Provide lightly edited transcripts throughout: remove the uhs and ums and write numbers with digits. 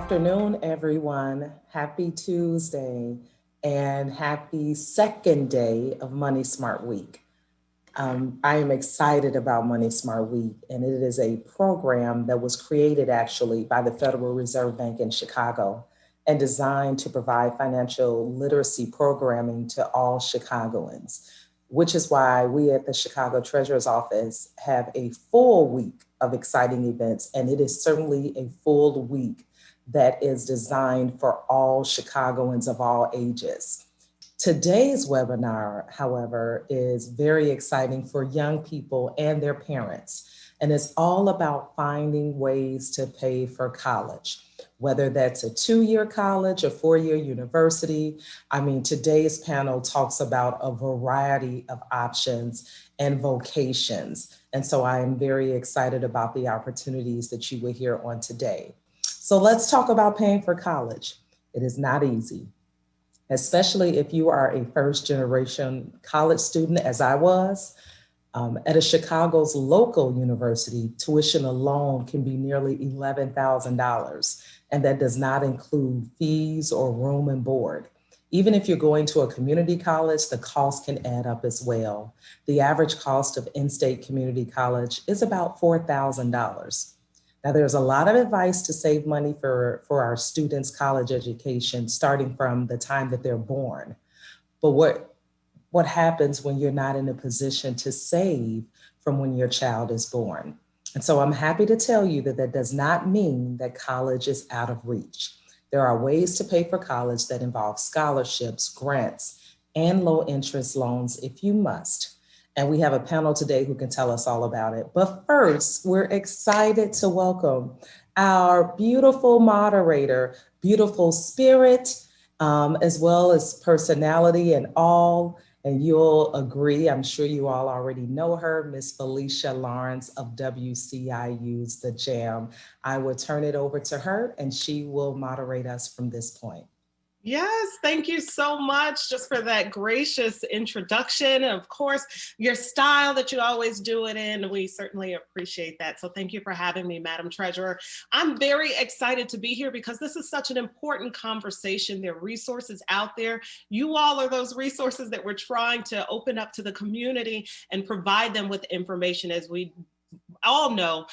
afternoon, everyone. Happy Tuesday and happy second day of Money Smart Week. I am excited about Money Smart Week, and it is a program that was created actually by the Federal Reserve Bank in Chicago and designed to provide financial literacy programming to all Chicagoans, which is why we at the Chicago Treasurer's Office have a full week of exciting events, and it is certainly a full week that is designed for all Chicagoans of all ages. Today's webinar, however, is very exciting for young people and their parents, and it's all about finding ways to pay for college, whether that's a 2-year college, a 4-year university. I mean, today's panel talks about a variety of options and vocations. And so I am very excited about the opportunities that you will hear on today. So let's talk about paying for college. It is not easy, especially if you are a first generation college student, as I was. At a Chicago's local university, tuition alone can be nearly $11,000, and that does not include fees or room and board. Even if you're going to a community college, the cost can add up as well. The average cost of in-state community college is about $4,000. Now, there's a lot of advice to save money for our students' college education, starting from the time that they're born. But what happens when you're not in a position to save from when your child is born? And so I'm happy to tell you that that does not mean that college is out of reach. There are ways to pay for college that involve scholarships, grants, and low interest loans if you must. And we have a panel today who can tell us all about it. But first, we're excited to welcome our beautiful moderator, beautiful spirit, as well as personality and all. And you'll agree, I'm sure you all already know her, Miss Felicia Lawrence of WCIU's The Jam. I will turn it over to her and she will moderate us from this point. Yes, thank you so much just for that gracious introduction. And of course, your style that you always do it in, we certainly appreciate that. So thank you for having me, Madam Treasurer. I'm very excited to be here because this is such an important conversation. There are resources out there. You all are those resources that we're trying to open up to the community and provide them with information. As we all know,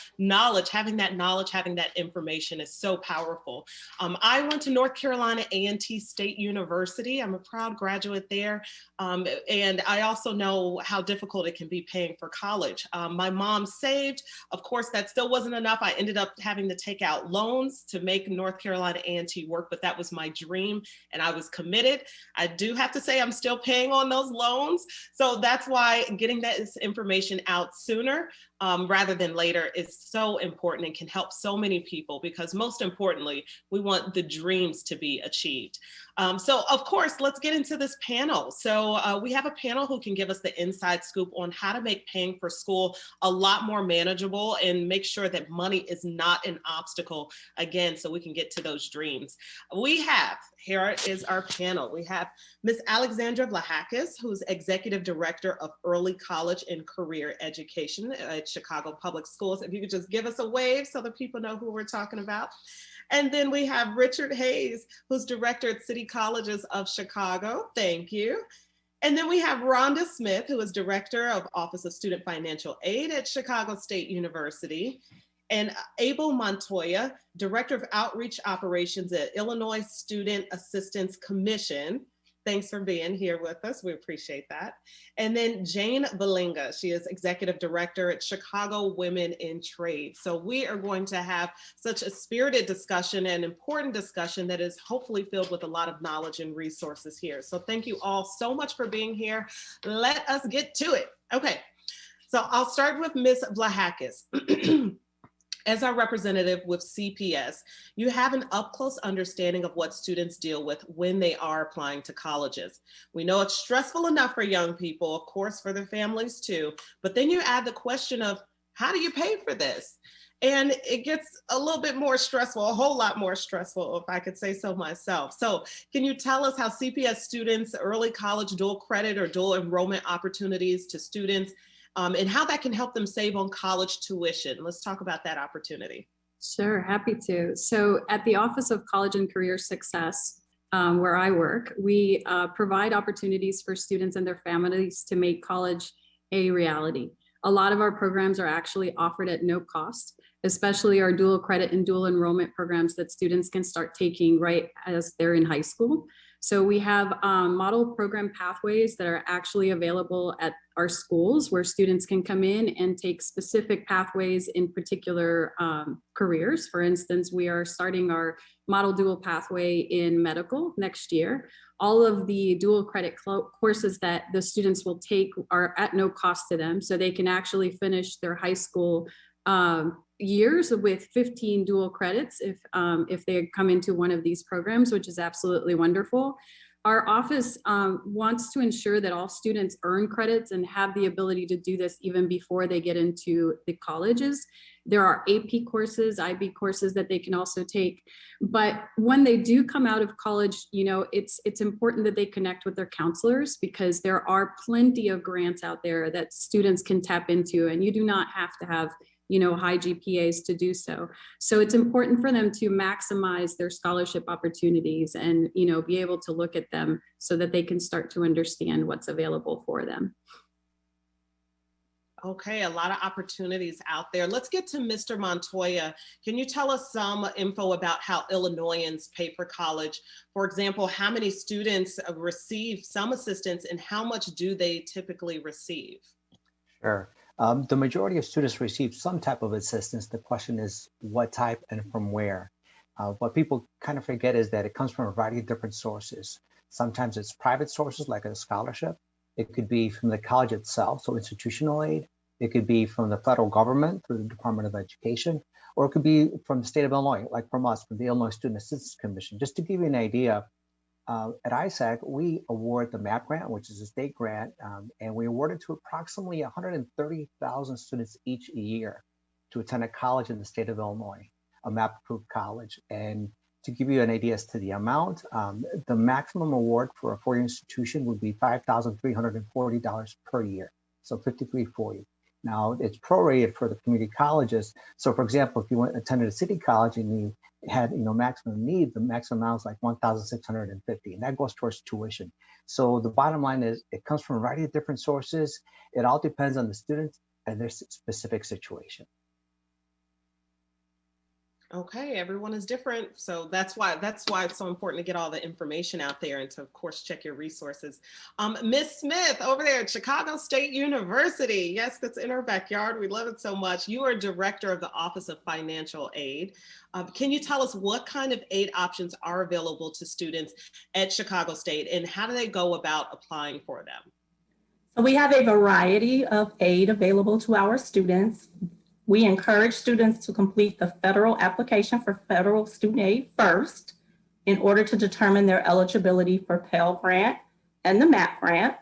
having that information is so powerful. I went to North Carolina A&T State University. I'm a proud graduate there. And I also know how difficult it can be paying for college. My mom saved. Of course, that still wasn't enough. I ended up having to take out loans to make North Carolina A&T work, but that was my dream and I was committed. I do have to say I'm still paying on those loans. So that's why getting that information out sooner rather than later is so important and can help so many people, because most importantly, we want the dreams to be achieved. So of course, let's get into this panel. So we have a panel who can give us the inside scoop on how to make paying for school a lot more manageable and make sure that money is not an obstacle, again, so we can get to those dreams. Here is our panel. We have Ms. Alexandra Vlahakis, who's Executive Director of Early College and Career Education at Chicago Public Schools. If you could just give us a wave so that people know who we're talking about. And then we have Richard Hayes, who's Director at City Colleges of Chicago. Thank you. And then we have Rhonda Smith, who is Director of Office of Student Financial Aid at Chicago State University. And Abel Montoya, Director of Outreach Operations at Illinois Student Assistance Commission. Thanks for being here with us. We appreciate that. And then Jane Valinga, she is Executive Director at Chicago Women in Trade. So we are going to have such a spirited discussion and important discussion that is hopefully filled with a lot of knowledge and resources here. So thank you all so much for being here. Let us get to it. Okay, so I'll start with Ms. Vlahakis. As our representative with CPS, you have an up-close understanding of what students deal with when they are applying to colleges. We know it's stressful enough for young people, of course, for their families too, but then you add the question of, how do you pay for this? And it gets a little bit more stressful, a whole lot more stressful, if I could say so myself. So can you tell us how CPS students, early college dual credit or dual enrollment opportunities to students, and how that can help them save on college tuition? Let's talk about that opportunity. Sure, happy to. So at the Office of College and Career Success, where I work, we provide opportunities for students and their families to make college a reality. A lot of our programs are actually offered at no cost, especially our dual credit and dual enrollment programs that students can start taking right as they're in high school. So we have model program pathways that are actually available at our schools where students can come in and take specific pathways in particular careers. For instance, we are starting our model dual pathway in medical next year. All of the dual credit courses that the students will take are at no cost to them. So they can actually finish their high school years with 15 dual credits if they come into one of these programs, which is absolutely wonderful. Our office wants to ensure that all students earn credits and have the ability to do this even before they get into the colleges. There are AP courses, IB courses that they can also take. But when they do come out of college, it's important that they connect with their counselors, because there are plenty of grants out there that students can tap into, and you do not have to have high GPAs to do so. So it's important for them to maximize their scholarship opportunities and, be able to look at them so that they can start to understand what's available for them. Okay, a lot of opportunities out there. Let's get to Mr. Montoya. Can you tell us some info about how Illinoisans pay for college? For example, how many students receive some assistance and how much do they typically receive? Sure. The majority of students receive some type of assistance. The question is what type and from where. What people kind of forget is that it comes from a variety of different sources. Sometimes it's private sources like a scholarship. It could be from the college itself, so institutional aid. It could be from the federal government through the Department of Education, or it could be from the state of Illinois, like from us, from the Illinois Student Assistance Commission. Just to give you an idea, at ISAC, we award the MAP grant, which is a state grant, and we award it to approximately 130,000 students each year to attend a college in the state of Illinois, a MAP-approved college. And to give you an idea as to the amount, the maximum award for a four-year institution would be $5,340 per year, so $5,340. Now, it's prorated for the community colleges. So, for example, if you attended a city college and you had maximum need, the maximum amount is like $1,650, and that goes towards tuition. So the bottom line is it comes from a variety of different sources. It all depends on the students and their specific situation. Okay, everyone is different. So that's why it's so important to get all the information out there and to, of course, check your resources. Ms. Smith over there at Chicago State University. Yes, that's in our backyard. We love it so much. You are director of the Office of Financial Aid. Can you tell us what kind of aid options are available to students at Chicago State and how do they go about applying for them? So we have a variety of aid available to our students. We encourage students to complete the federal application for federal student aid first in order to determine their eligibility for Pell Grant and the MAP grant.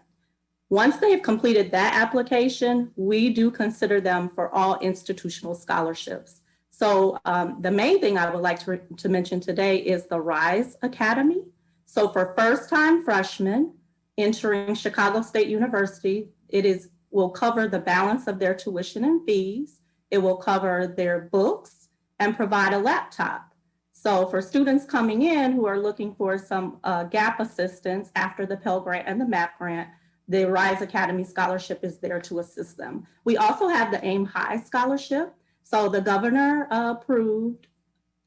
Once they have completed that application, we do consider them for all institutional scholarships. So the main thing I would like to mention today is the RISE Academy. So for first-time freshmen entering Chicago State University, will cover the balance of their tuition and fees. It will cover their books and provide a laptop. So for students coming in who are looking for some gap assistance after the Pell Grant and the MAP grant, the RISE Academy Scholarship is there to assist them. We also have the AIM High Scholarship. So the governor approved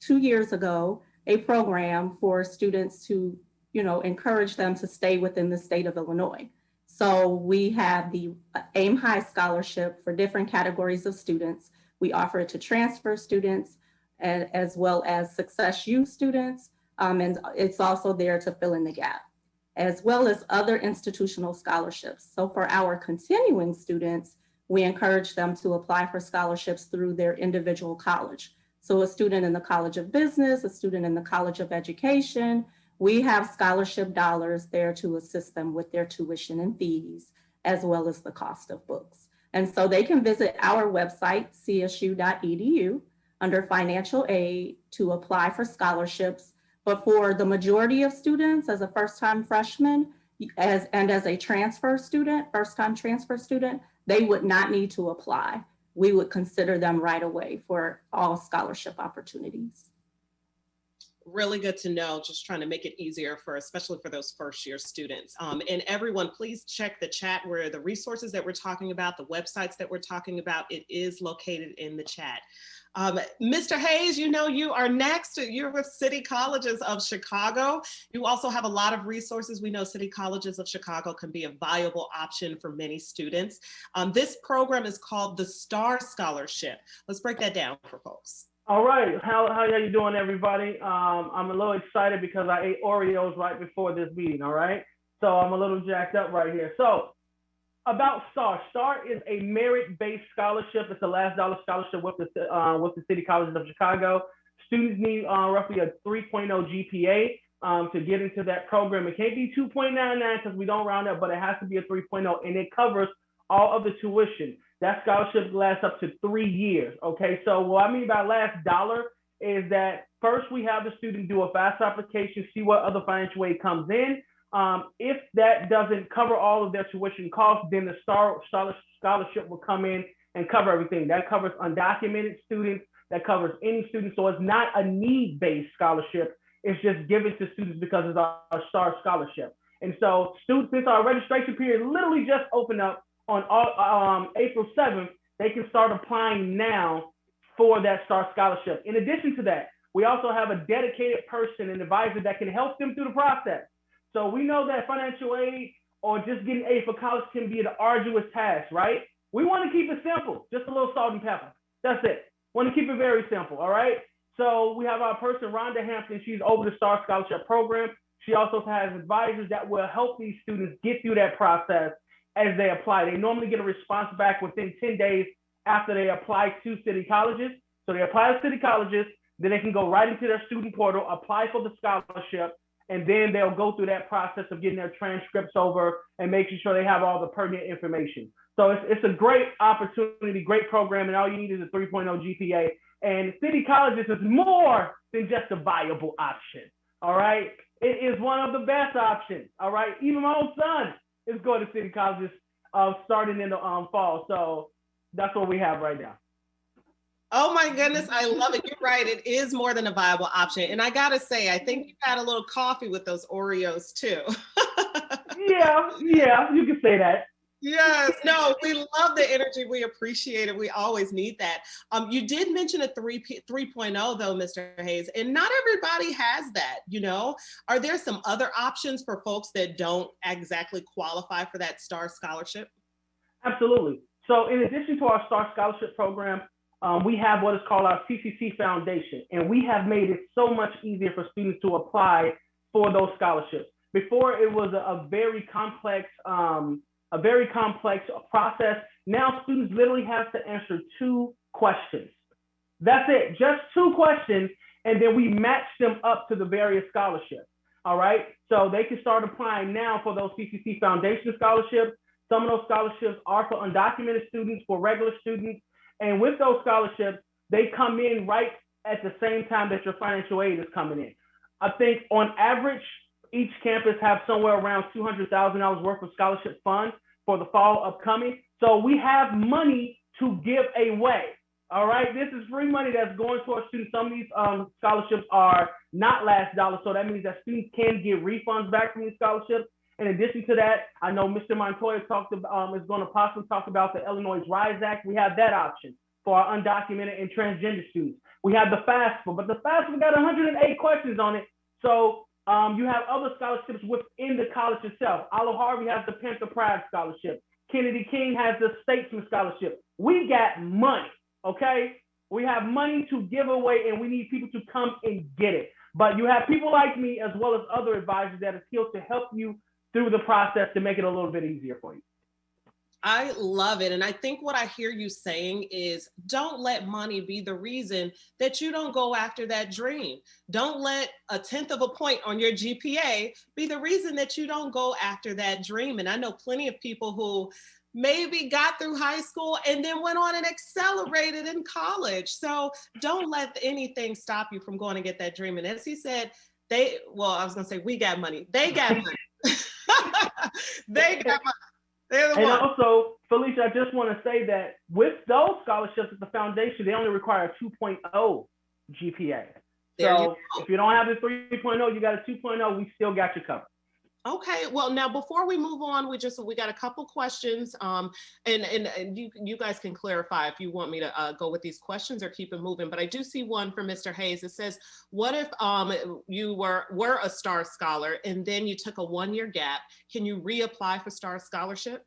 2 years ago a program for students to, encourage them to stay within the state of Illinois. So we have the AIM High Scholarship for different categories of students. We offer it to transfer students and as well as Success U students. And it's also there to fill in the gap, as well as other institutional scholarships. So for our continuing students, we encourage them to apply for scholarships through their individual college. So a student in the College of Business, a student in the College of Education, we have scholarship dollars there to assist them with their tuition and fees, as well as the cost of books. And so they can visit our website, csu.edu, under financial aid to apply for scholarships. But for the majority of students, as a first-time freshman and as a transfer student, first-time transfer student, they would not need to apply. we would consider them right away for all scholarship opportunities. Really good to know, just trying to make it easier for, especially for those first year students. And everyone, please check the chat where the resources that we're talking about, the websites that we're talking about, it is located in the chat. Mr. Hayes, you know, you are next. You're with City Colleges of Chicago. You also have a lot of resources. We know City Colleges of Chicago can be a viable option for many students. This program is called the STAR Scholarship. Let's break that down for folks. All right, how are you doing, everybody? I'm a little excited because I ate Oreos right before this meeting, all right? So I'm a little jacked up right here. So about STAR. STAR is a merit-based scholarship. It's a last dollar scholarship with the City Colleges of Chicago. Students need roughly a 3.0 GPA to get into that program. It can't be 2.99 because we don't round up, but it has to be a 3.0, and it covers all of the tuition. That scholarship lasts up to 3 years, okay? So what I mean by last dollar is that first we have the student do a FAFSA application, see what other financial aid comes in. If that doesn't cover all of their tuition costs, then the STAR scholarship will come in and cover everything. That covers undocumented students, that covers any students. So it's not a need-based scholarship. It's just given to students because it's our STAR scholarship. And so students, since our registration period literally just opened up on April 7th, they can start applying now for that STAR scholarship. In addition to that, we also have a dedicated person, an advisor that can help them through the process. So we know that financial aid or just getting aid for college can be an arduous task, right? We want to keep it simple, just a little salt and pepper. That's it. Want to keep it very simple, all right? So we have our person, Rhonda Hampton. She's over the STAR Scholarship Program. She also has advisors that will help these students get through that process as they apply. They normally get a response back within 10 days after they apply to City Colleges. So they apply to City Colleges, then they can go right into their student portal, apply for the scholarship, and then they'll go through that process of getting their transcripts over and making sure they have all the pertinent information. So it's a great opportunity, great program, and all you need is a 3.0 GPA. And City Colleges is more than just a viable option, all right? It is one of the best options, all right? Even my own son is going to City Colleges starting in the fall. So that's what we have right now. Oh my goodness, I love it. You're right. It is more than a viable option. And I gotta say, I think you had a little coffee with those Oreos too. yeah, you can say that. Yes, no, we love the energy. We appreciate it. We always need that. You did mention a 3.0 though, Mr. Hayes, and not everybody has that, you know? Are there some other options for folks that don't exactly qualify for that STAR scholarship? Absolutely. So in addition to our STAR scholarship program, we have what is called our CCC Foundation, and we have made it so much easier for students to apply for those scholarships. Before it was a very complex process. Now students literally have to answer 2 questions. That's it, just 2 questions, and then we match them up to the various scholarships. All right, so they can start applying now for those CCC Foundation scholarships. Some of those scholarships are for undocumented students, for regular students. And with those scholarships, they come in right at the same time that your financial aid is coming in. I think on average, each campus have somewhere around $200,000 worth of scholarship funds for the fall upcoming. So we have money to give away. All right, this is free money that's going to our students. Some of these scholarships are not last dollar. So that means that students can get refunds back from these scholarships. In addition to that, I know Mr. Montoya is going to possibly talk about the Illinois RISE Act. We have that option for our undocumented and transgender students. We have the FAFSA, but the FAFSA got 108 questions on it. So you have other scholarships within the college itself. Olive Harvey has the Panther Pride Scholarship. Kennedy King has the Statesman Scholarship. We got money, okay? We have money to give away, and we need people to come and get it. But you have people like me, as well as other advisors that are here to help you through the process to make it a little bit easier for you. I love it. And I think what I hear you saying is don't let money be the reason that you don't go after that dream. Don't let a 1/10 of a point on your GPA be the reason that you don't go after that dream. And I know plenty of people who maybe got through high school and then went on and accelerated in college. So don't let anything stop you from going to get that dream. And as he said, we got money. They got money. They got money. They're the And one. also, Felicia, I just want to say that with those scholarships at the foundation, they only require a 2.0 GPA. There you So if you don't have the 3.0, you got a 2.0, we still got you covered. Okay, well now before we move on, we got a couple questions, and you guys can clarify if you want me to go with these questions or keep it moving. But I do see one from Mr. Hayes. It says, "What if you were a STAR scholar and then you took a 1-year gap? Can you reapply for STAR scholarship?"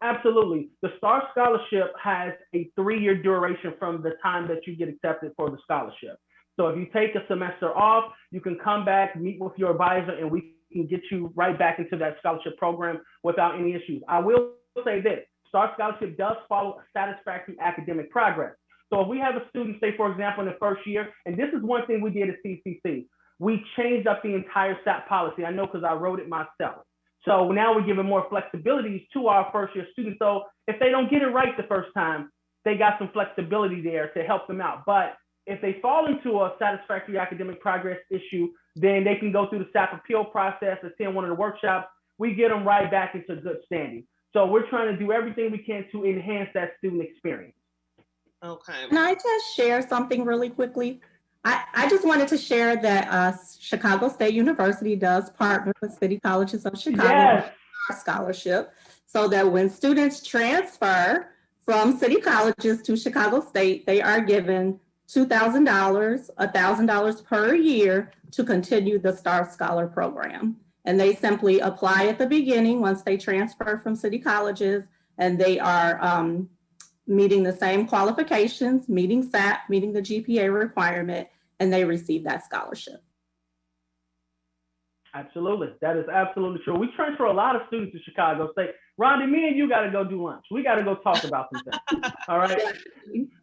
Absolutely. The STAR scholarship has a 3-year duration from the time that you get accepted for the scholarship. So if you take a semester off, you can come back, meet with your advisor, and we can get you right back into that scholarship program without any issues. I will say this, STAR scholarship does follow a satisfactory academic progress. So if we have a student, say for example, in the first year, and this is one thing we did at CCC, we changed up the entire SAP policy. I know because I wrote it myself. So now we're giving more flexibilities to our first year students. So if they don't get it right the first time, they got some flexibility there to help them out. But if they fall into a satisfactory academic progress issue, then they can go through the SAP appeal process, attend one of the workshops. We get them right back into good standing. So we're trying to do everything we can to enhance that student experience. Okay. Can I just share something really quickly? I just wanted to share that Chicago State University does partner with City Colleges of Chicago Yes. on our scholarship, so that when students transfer from City Colleges to Chicago State, they are given $2,000, $1,000 per year to continue the Star Scholar program. And they simply apply at the beginning once they transfer from City Colleges, and they are meeting the same qualifications, meeting SAT, meeting the GPA requirement, and they receive that scholarship. Absolutely. That is absolutely true. We transfer a lot of students to Chicago State. Rhonda, me and you got to go do lunch. We got to go talk about some things. All right.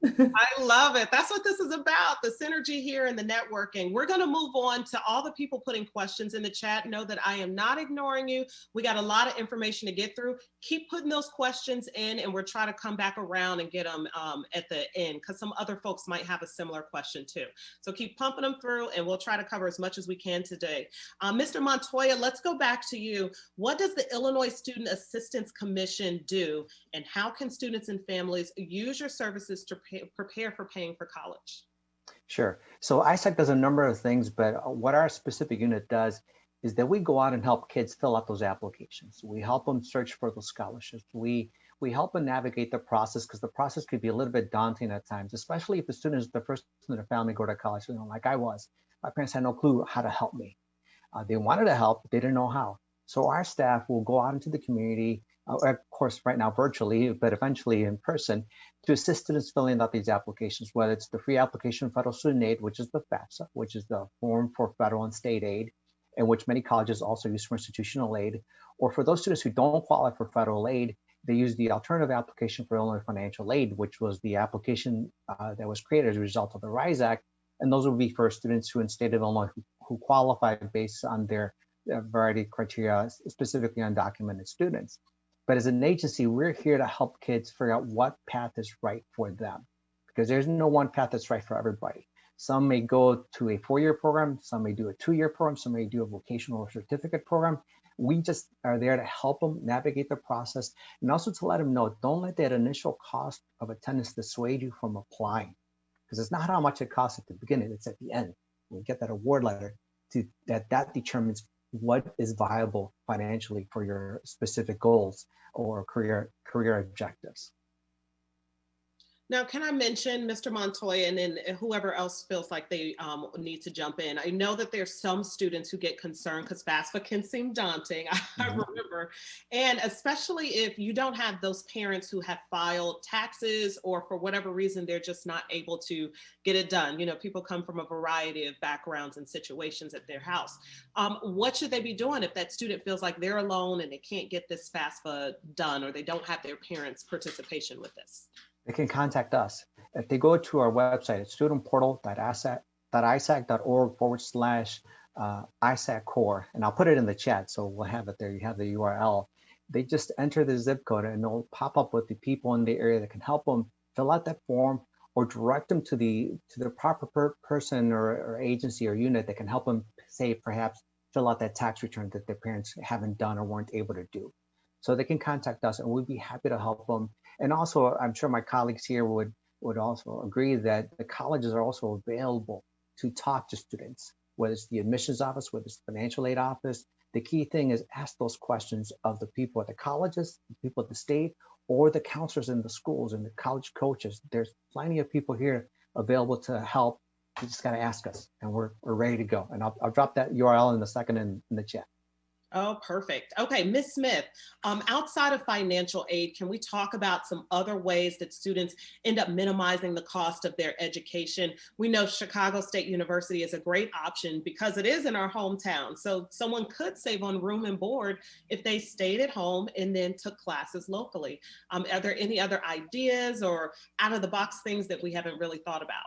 I love it. That's what this is about, the synergy here and the networking. We're going to move on to all the people putting questions in the chat. Know that I am not ignoring you. We got a lot of information to get through. Keep putting those questions in, and we're trying to come back around and get them at the end, because some other folks might have a similar question too. So keep pumping them through, and we'll try to cover as much as we can today. Mr. Montoya, let's go back to you. What does the Illinois Student Assistance Commission do, and how can students and families use your services to prepare for paying for college? Sure. So ISAC does a number of things, but what our specific unit does is that we go out and help kids fill out those applications. We help them search for those scholarships. We help them navigate the process, because the process could be a little bit daunting at times, especially if the student is the first in their family to go to college. You know, like I was. My parents had no clue how to help me. They wanted to help, but they didn't know how. So our staff will go out into the community, of course, right now virtually, but eventually in person, to assist students filling out these applications, whether it's the free application for federal student aid, which is the FAFSA, which is the form for federal and state aid, and which many colleges also use for institutional aid, or for those students who don't qualify for federal aid, they use the alternative application for Illinois financial aid, which was the application that was created as a result of the RISE Act. And those would be for students who in state of Illinois who qualify based on their variety of criteria, specifically undocumented students. But as an agency, we're here to help kids figure out what path is right for them, because there's no one path that's right for everybody. Some may go to a 4-year program, some may do a 2-year program, some may do a vocational or certificate program. We just are there to help them navigate the process, and also to let them know, don't let that initial cost of attendance dissuade you from applying, because it's not how much it costs at the beginning, it's at the end. When you get that award letter, that determines what is viable financially for your specific goals or career objectives. Now, can I mention, Mr. Montoya, and then whoever else feels like they need to jump in? I know that there's some students who get concerned because FAFSA can seem daunting, I remember. And especially if you don't have those parents who have filed taxes, or for whatever reason, they're just not able to get it done. You know, people come from a variety of backgrounds and situations at their house. What should they be doing if that student feels like they're alone and they can't get this FAFSA done, or they don't have their parents' participation with this? They can contact us. If they go to our website, it's studentportal.isac.org/ISAC core, and I'll put it in the chat, so we'll have it there. You have the URL. They just enter the zip code, and it'll pop up with the people in the area that can help them fill out that form, or direct them to the proper person or agency or unit that can help them, say, perhaps fill out that tax return that their parents haven't done or weren't able to do. So they can contact us and we'd be happy to help them. And also, I'm sure my colleagues here would also agree that the colleges are also available to talk to students, whether it's the admissions office, whether it's the financial aid office. The key thing is ask those questions of the people at the colleges, the people at the state, or the counselors in the schools and the college coaches. There's plenty of people here available to help. You just got to ask us, and we're ready to go. And I'll drop that URL in a second in the chat. Oh, perfect. Okay, Ms. Smith, outside of financial aid, can we talk about some other ways that students end up minimizing the cost of their education? We know Chicago State University is a great option because it is in our hometown. So someone could save on room and board if they stayed at home and then took classes locally. Are there any other ideas or out of the box things that we haven't really thought about?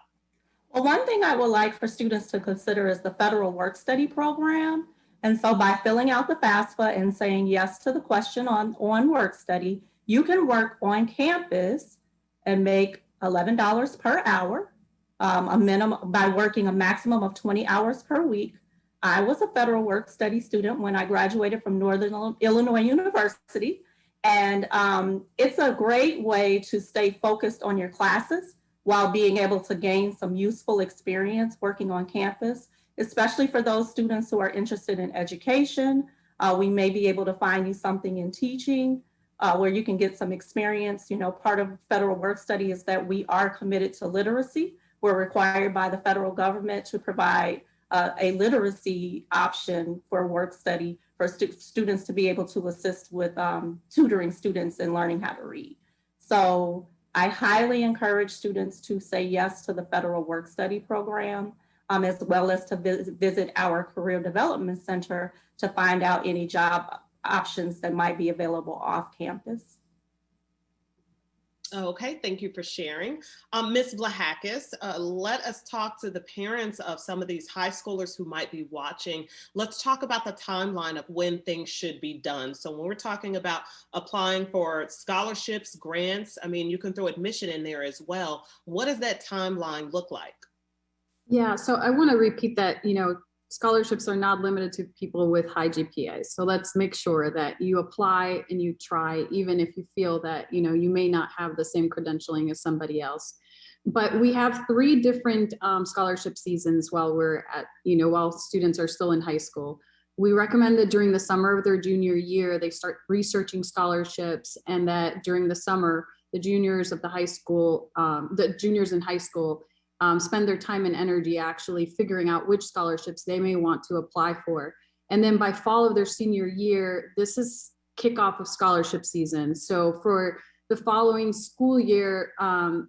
Well, one thing I would like for students to consider is the federal work study program. And so by filling out the FAFSA and saying yes to the question on work study, you can work on campus and make $11 per hour, a minimum by working a maximum of 20 hours per week. I was a federal work study student when I graduated from Northern Illinois University. And it's a great way to stay focused on your classes while being able to gain some useful experience working on campus, especially for those students who are interested in education. We may be able to find you something in teaching where you can get some experience. You know, part of federal work study is that we are committed to literacy. We're required by the federal government to provide a literacy option for work study for students to be able to assist with tutoring students and learning how to read. So I highly encourage students to say yes to the federal work study program, as well as to visit our Career Development Center to find out any job options that might be available off campus. Okay, thank you for sharing. Ms. Vlahakis, let us talk to the parents of some of these high schoolers who might be watching. Let's talk about the timeline of when things should be done. So when we're talking about applying for scholarships, grants, I mean, you can throw admission in there as well. What does that timeline look like? Yeah, so I want to repeat that, you know, scholarships are not limited to people with high GPAs. So let's make sure that you apply and you try, even if you feel that, you know, you may not have the same credentialing as somebody else. But we have 3 different scholarship seasons while we're at, you know, while students are still in high school. We recommend that during the summer of their junior year, they start researching scholarships, and that during the summer, the juniors of the high school, the juniors in high school spend their time and energy actually figuring out which scholarships they may want to apply for. And then by fall of their senior year, this is kickoff of scholarship season. So for the following school year,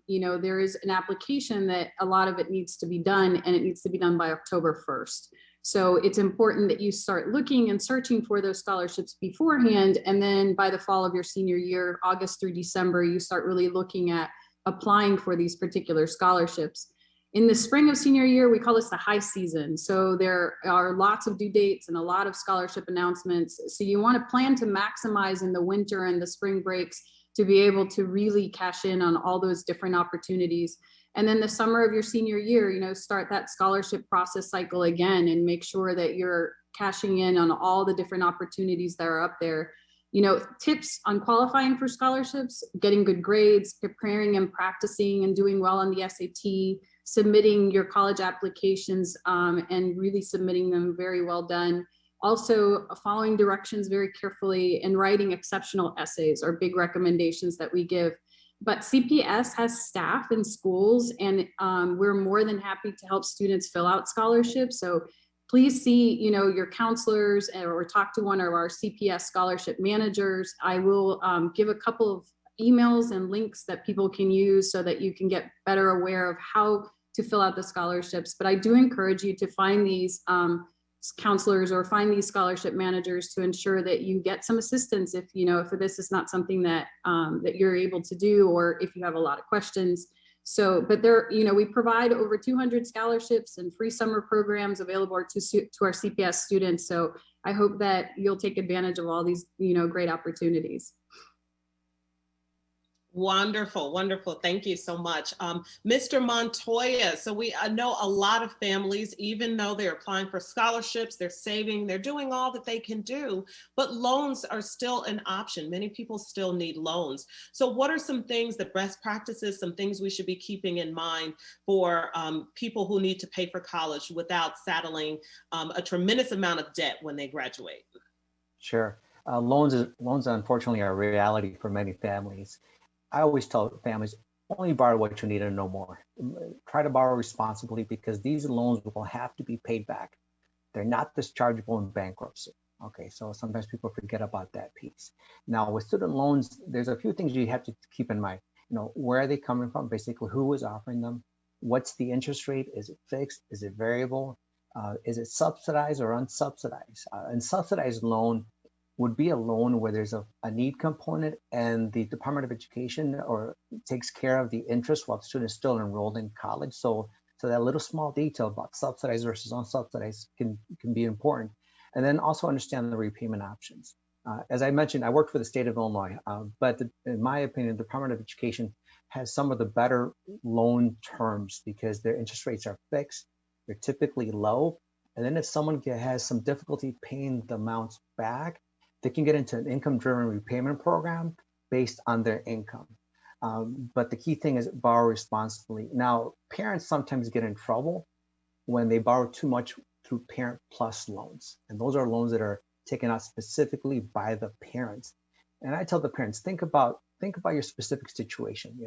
you know, there is an application that a lot of it needs to be done, and it needs to be done by October 1st. So it's important that you start looking and searching for those scholarships beforehand. And then by the fall of your senior year, August through December, you start really looking at applying for these particular scholarships. In the spring of senior year, we call this the high season. So there are lots of due dates and a lot of scholarship announcements. So you want to plan to maximize in the winter and the spring breaks to be able to really cash in on all those different opportunities. And then the summer of your senior year, you know, start that scholarship process cycle again and make sure that you're cashing in on all the different opportunities that are up there. You know, tips on qualifying for scholarships: getting good grades, preparing and practicing and doing well on the SAT, submitting your college applications and really submitting them very well done. Also following directions very carefully and writing exceptional essays are big recommendations that we give. But CPS has staff in schools, and we're more than happy to help students fill out scholarships. So please see, you know, your counselors or talk to one of our CPS scholarship managers. I will give a couple of emails and links that people can use so that you can get better aware of how to fill out the scholarships. But I do encourage you to find these counselors or find these scholarship managers to ensure that you get some assistance if, you know, if this is not something that that you're able to do, or if you have a lot of questions. So, but there, you know, we provide over 200 scholarships and free summer programs available to our CPS students. So I hope that you'll take advantage of all these, you know, great opportunities. Wonderful, wonderful. Thank you so much. Mr. Montoya, so I know a lot of families, even though they're applying for scholarships, they're saving, they're doing all that they can do, but loans are still an option. Many people still need loans. So what are some things, the best practices, some things we should be keeping in mind for people who need to pay for college without saddling a tremendous amount of debt when they graduate? Sure. Loans unfortunately are a reality for many families. I always tell families, only borrow what you need and no more. Try to borrow responsibly because these loans will have to be paid back. They're not dischargeable in bankruptcy. Okay, so sometimes people forget about that piece. Now with student loans, there's a few things you have to keep in mind. Where are they coming from? Basically, who is offering them? What's the interest rate? Is it fixed? Is it variable? Is it subsidized or unsubsidized? And subsidized loan would be a loan where there's a need component and the Department of Education takes care of the interest while the student is still enrolled in college. So that little small detail about subsidized versus unsubsidized can be important. And then also understand the repayment options. As I mentioned, I work for the state of Illinois, but in my opinion, the Department of Education has some of the better loan terms because their interest rates are fixed, they're typically low. And then if someone has some difficulty paying the amounts back, they can get into an income-driven repayment program based on their income. But the key thing is borrow responsibly. Now, parents sometimes get in trouble when they borrow too much through Parent Plus loans. And those are loans that are taken out specifically by the parents. And I tell the parents, think about your specific situation.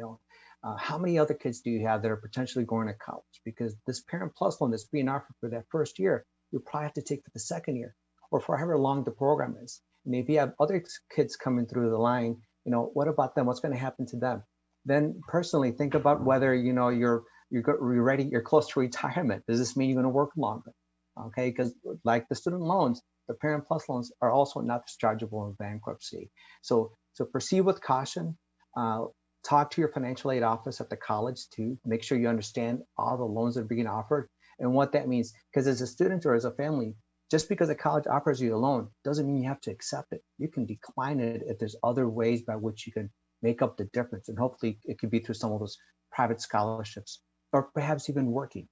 How many other kids do you have that are potentially going to college? Because this Parent Plus loan that's being offered for that first year, you'll probably have to take for the second year or for however long the program is. And if you have other kids coming through the line, what about them? What's going to happen to them? Then personally think about whether you're ready, you're close to retirement. Does this mean you're going to work longer? Okay, because like the student loans, the Parent Plus loans are also not dischargeable in bankruptcy. So proceed with caution. Talk to your financial aid office at the college to make sure you understand all the loans that are being offered and what that means. Because as a student or as a family, just because a college offers you a loan doesn't mean you have to accept it. You can decline it if there's other ways by which you can make up the difference. And hopefully it could be through some of those private scholarships or perhaps even working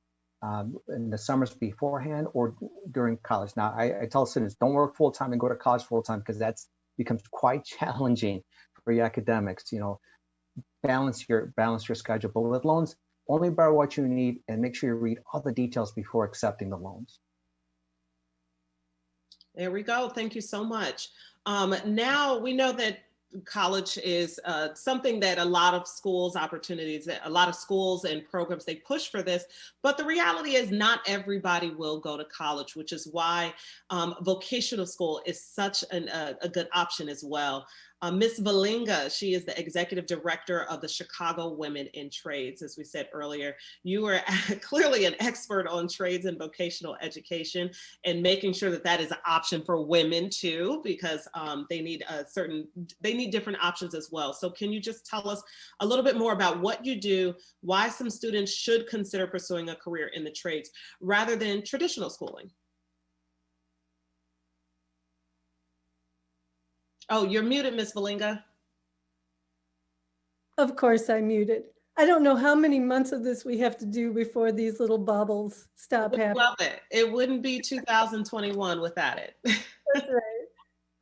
in the summers beforehand or during college. Now, I tell students, don't work full-time and go to college full-time because that's becomes quite challenging for your academics. Balance your schedule. But with loans, only borrow what you need and make sure you read all the details before accepting the loans. There we go. Thank you so much. Now we know that college is something that a lot of schools and programs, they push for this, but the reality is not everybody will go to college, which is why vocational school is such a good option as well. Ms. Valinga, she is the executive director of the Chicago Women in Trades. As we said earlier, you are clearly an expert on trades and vocational education and making sure that that is an option for women too, because they need different options as well. So can you just tell us a little bit more about what you do, why some students should consider pursuing a career in the trades rather than traditional schooling? Oh, you're muted, Ms. Valinga. Of course I'm muted. I don't know how many months of this we have to do before these little bubbles stop happening. Love it. It wouldn't be 2021 without it. That's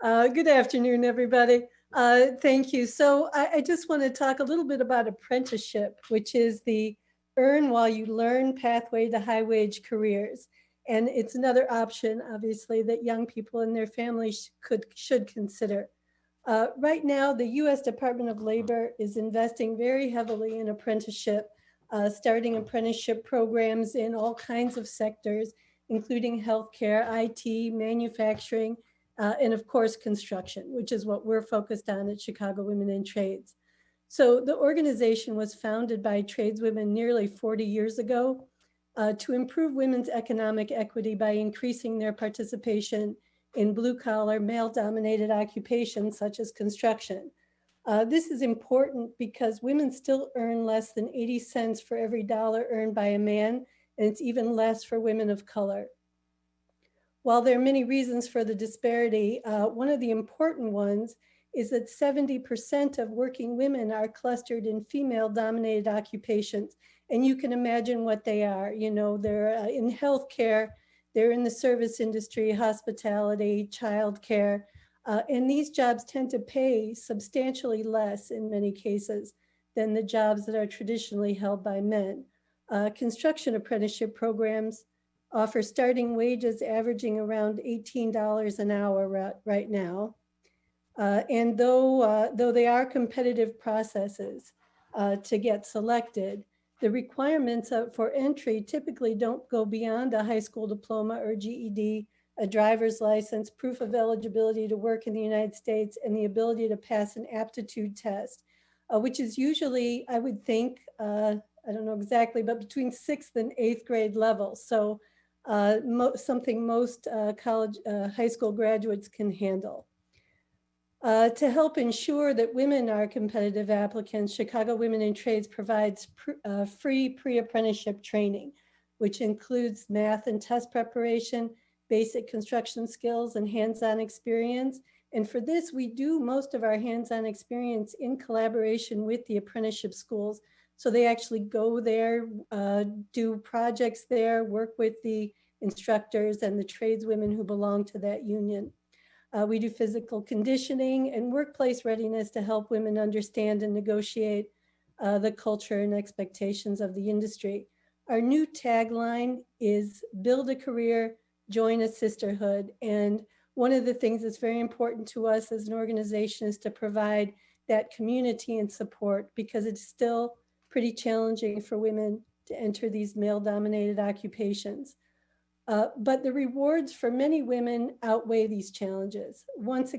right. Good afternoon, everybody. Thank you. So I just want to talk a little bit about apprenticeship, which is the earn while you learn pathway to high wage careers. And it's another option, obviously, that young people and their families should consider. Right now, the U.S. Department of Labor is investing very heavily in apprenticeship, starting apprenticeship programs in all kinds of sectors, including healthcare, IT, manufacturing, and of course, construction, which is what we're focused on at Chicago Women in Trades. So the organization was founded by tradeswomen nearly 40 years ago to improve women's economic equity by increasing their participation in blue-collar, male-dominated occupations such as construction. This is important because women still earn less than 80 cents for every dollar earned by a man, and it's even less for women of color. While there are many reasons for the disparity, one of the important ones is that 70% of working women are clustered in female-dominated occupations. And you can imagine what they are. You know, they're in healthcare, they're in the service industry, hospitality, childcare, and these jobs tend to pay substantially less in many cases than the jobs that are traditionally held by men. Construction apprenticeship programs offer starting wages averaging around $18 an hour right now. And though they are competitive processes to get selected, the requirements for entry typically don't go beyond a high school diploma or GED, a driver's license, proof of eligibility to work in the United States, and the ability to pass an aptitude test, which is usually, I would think, I don't know exactly, but between 6th and 8th grade level. So something most high school graduates can handle. To help ensure that women are competitive applicants, Chicago Women in Trades provides free pre-apprenticeship training, which includes math and test preparation, basic construction skills, and hands-on experience. And for this, we do most of our hands-on experience in collaboration with the apprenticeship schools. So they actually go there, do projects there, work with the instructors and the tradeswomen who belong to that union. We do physical conditioning and workplace readiness to help women understand and negotiate the culture and expectations of the industry. Our new tagline is build a career, join a sisterhood. And one of the things that's very important to us as an organization is to provide that community and support, because it's still pretty challenging for women to enter these male-dominated occupations. But the rewards for many women outweigh these challenges. Once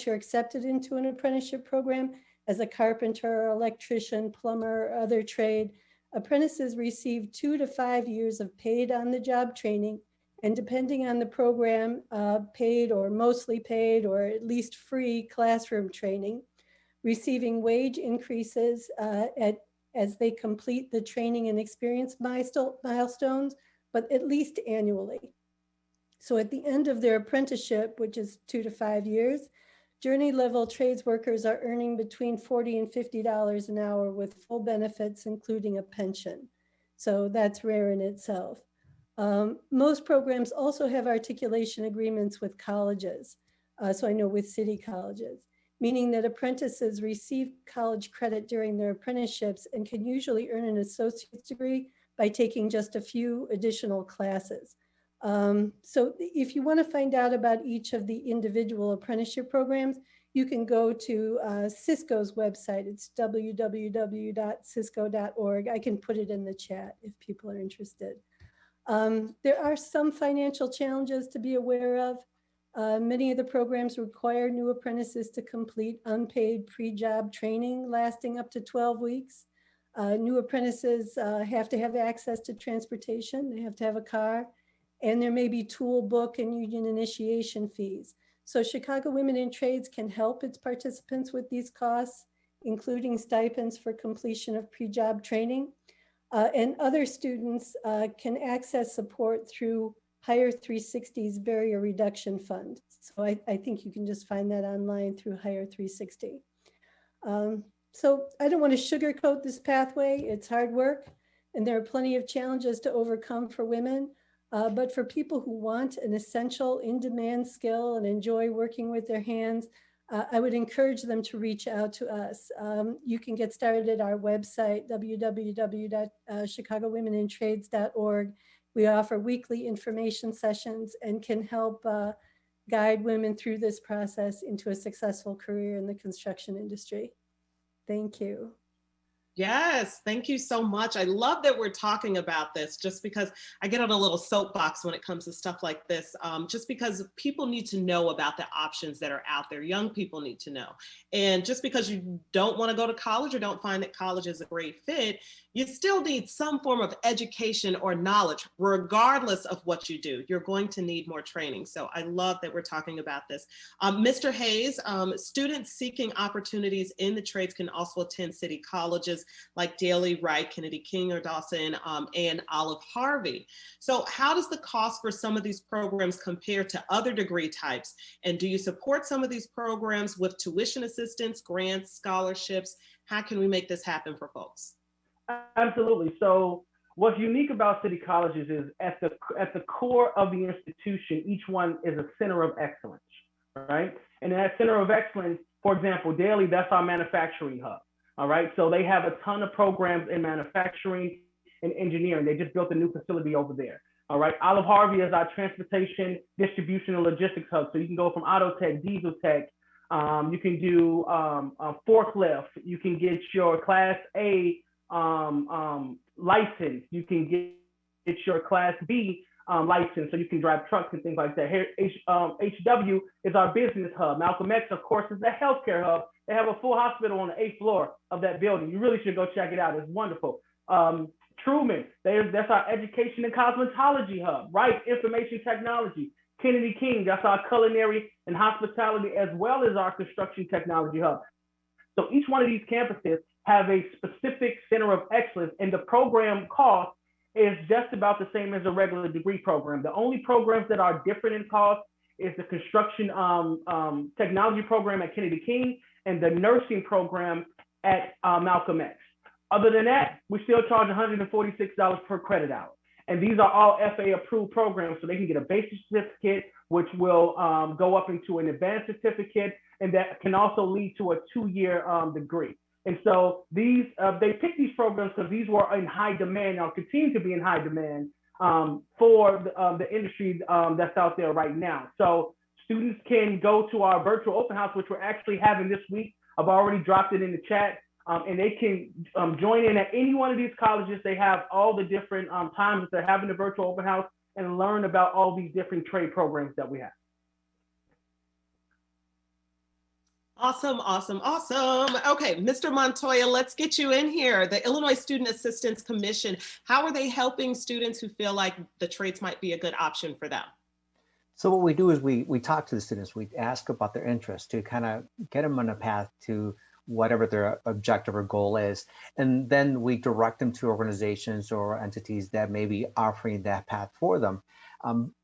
you're accepted into an apprenticeship program as a carpenter, electrician, plumber, or other trade, apprentices receive 2 to 5 years of paid on-the-job training, and depending on the program, paid or mostly paid or at least free classroom training, receiving wage increases as they complete the training and experience milestones, but at least annually. So at the end of their apprenticeship, which is 2 to 5 years, journey level trades workers are earning between $40 and $50 an hour with full benefits, including a pension. So that's rare in itself. Most programs also have articulation agreements with colleges. So I know with city colleges, meaning that apprentices receive college credit during their apprenticeships and can usually earn an associate's degree by taking just a few additional classes. So if you want to find out about each of the individual apprenticeship programs, you can go to Cisco's website. It's www.cisco.org. I can put it in the chat if people are interested. There are some financial challenges to be aware of. Many of the programs require new apprentices to complete unpaid pre-job training lasting up to 12 weeks. New apprentices have to have access to transportation. They have to have a car, and there may be tool, book, and union initiation fees. So Chicago Women in Trades can help its participants with these costs, including stipends for completion of pre-job training. And other students can access support through Hire 360's Barrier Reduction Fund. So I think you can just find that online through Hire 360. So I don't want to sugarcoat this pathway. It's hard work, and there are plenty of challenges to overcome for women. But for people who want an essential in-demand skill and enjoy working with their hands, I would encourage them to reach out to us. You can get started at our website, www.chicagowomenintrades.org. We offer weekly information sessions and can help guide women through this process into a successful career in the construction industry. Thank you. Yes, thank you so much. I love that we're talking about this, just because I get on a little soapbox when it comes to stuff like this, just because people need to know about the options that are out there. Young people need to know. And just because you don't want to go to college or don't find that college is a great fit, you still need some form of education or knowledge, regardless of what you do. You're going to need more training. So I love that we're talking about this. Mr. Hayes, students seeking opportunities in the trades can also attend city colleges like Daly, Wright, Kennedy King or Dawson, and Olive Harvey. So how does the cost for some of these programs compare to other degree types? And do you support some of these programs with tuition assistance, grants, scholarships? How can we make this happen for folks? Absolutely. So what's unique about city colleges is at the core of the institution, each one is a center of excellence, right? And in that center of excellence, for example, Daly, that's our manufacturing hub, all right? So they have a ton of programs in manufacturing and engineering. They just built a new facility over there, all right? Olive Harvey is our transportation, distribution, and logistics hub. So you can go from auto tech, diesel tech, you can do forklift, you can get your Class A license, you can get your Class B license, so you can drive trucks and things like that. Here, HW is our business hub. Malcolm X, of course, is the healthcare hub. They have a full hospital on the 8th floor of that building. You really should go check it out. It's wonderful. Truman, that's our education and cosmetology hub, right? Information technology. Kennedy King, that's our culinary and hospitality, as well as our construction technology hub. So each one of these campuses have a specific center of excellence, and the program cost is just about the same as a regular degree program. The only programs that are different in cost is the construction technology program at Kennedy King and the nursing program at Malcolm X. Other than that, we still charge $146 per credit hour. And these are all FA approved programs, so they can get a basic certificate, which will go up into an advanced certificate, and that can also lead to a 2-year degree. And so these, they picked these programs because these were in high demand, or continue to be in high demand for the industry that's out there right now. So students can go to our virtual open house, which we're actually having this week. I've already dropped it in the chat. And they can join in at any one of these colleges. They have all the different times that they're having the virtual open house and learn about all these different trade programs that we have. Awesome, awesome, awesome. Okay, Mr. Montoya, let's get you in here. The Illinois Student Assistance Commission, how are they helping students who feel like the trades might be a good option for them? So what we do is we talk to the students. We ask about their interests to kind of get them on a path to whatever their objective or goal is. And then we direct them to organizations or entities that may be offering that path for them.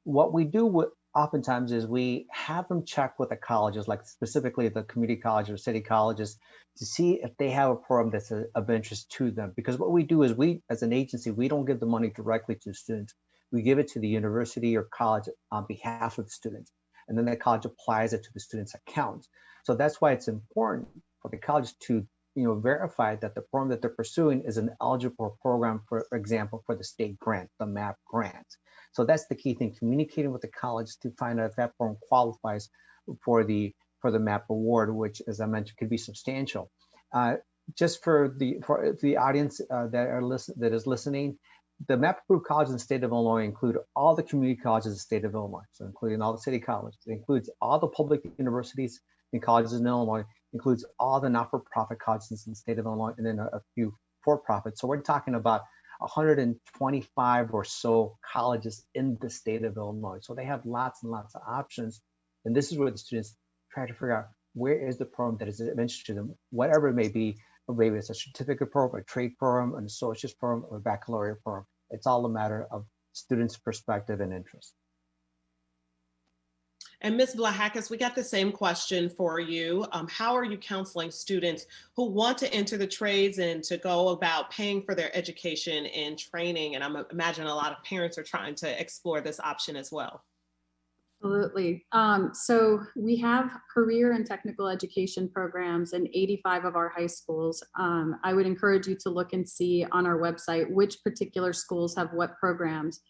What we do oftentimes is we have them check with the colleges, like specifically the community colleges or city colleges, to see if they have a program that's of interest to them. Because what we do is we, as an agency, we don't give the money directly to students. We give it to the university or college on behalf of the students. And then the college applies it to the student's account. So that's why it's important for the college to verify that the program that they're pursuing is an eligible program, for example, for the state grant, the MAP grant. So that's the key thing, communicating with the college to find out if that program qualifies for the MAP award, which, as I mentioned, could be substantial. Just for the audience that is listening, the MAP approved colleges in the state of Illinois include all the community colleges in the state of Illinois, so including all the city colleges. It includes all the public universities and colleges in Illinois, includes all the not-for-profit colleges in the state of Illinois, and then a few for-profit. So we're talking about 125 or so colleges in the state of Illinois. So they have lots and lots of options. And this is where the students try to figure out where is the program that is of interest to them, whatever it may be. Or maybe it's a certificate program, a trade program, an associate's program, or a baccalaureate program. It's all a matter of students' perspective and interest. And Ms. Vlahakis, we got the same question for you. How are you counseling students who want to enter the trades and to go about paying for their education and training? And I'm imagining a lot of parents are trying to explore this option as well. Absolutely. So we have career and technical education programs in 85 of our high schools. I would encourage you to look and see on our website which particular schools have what programs.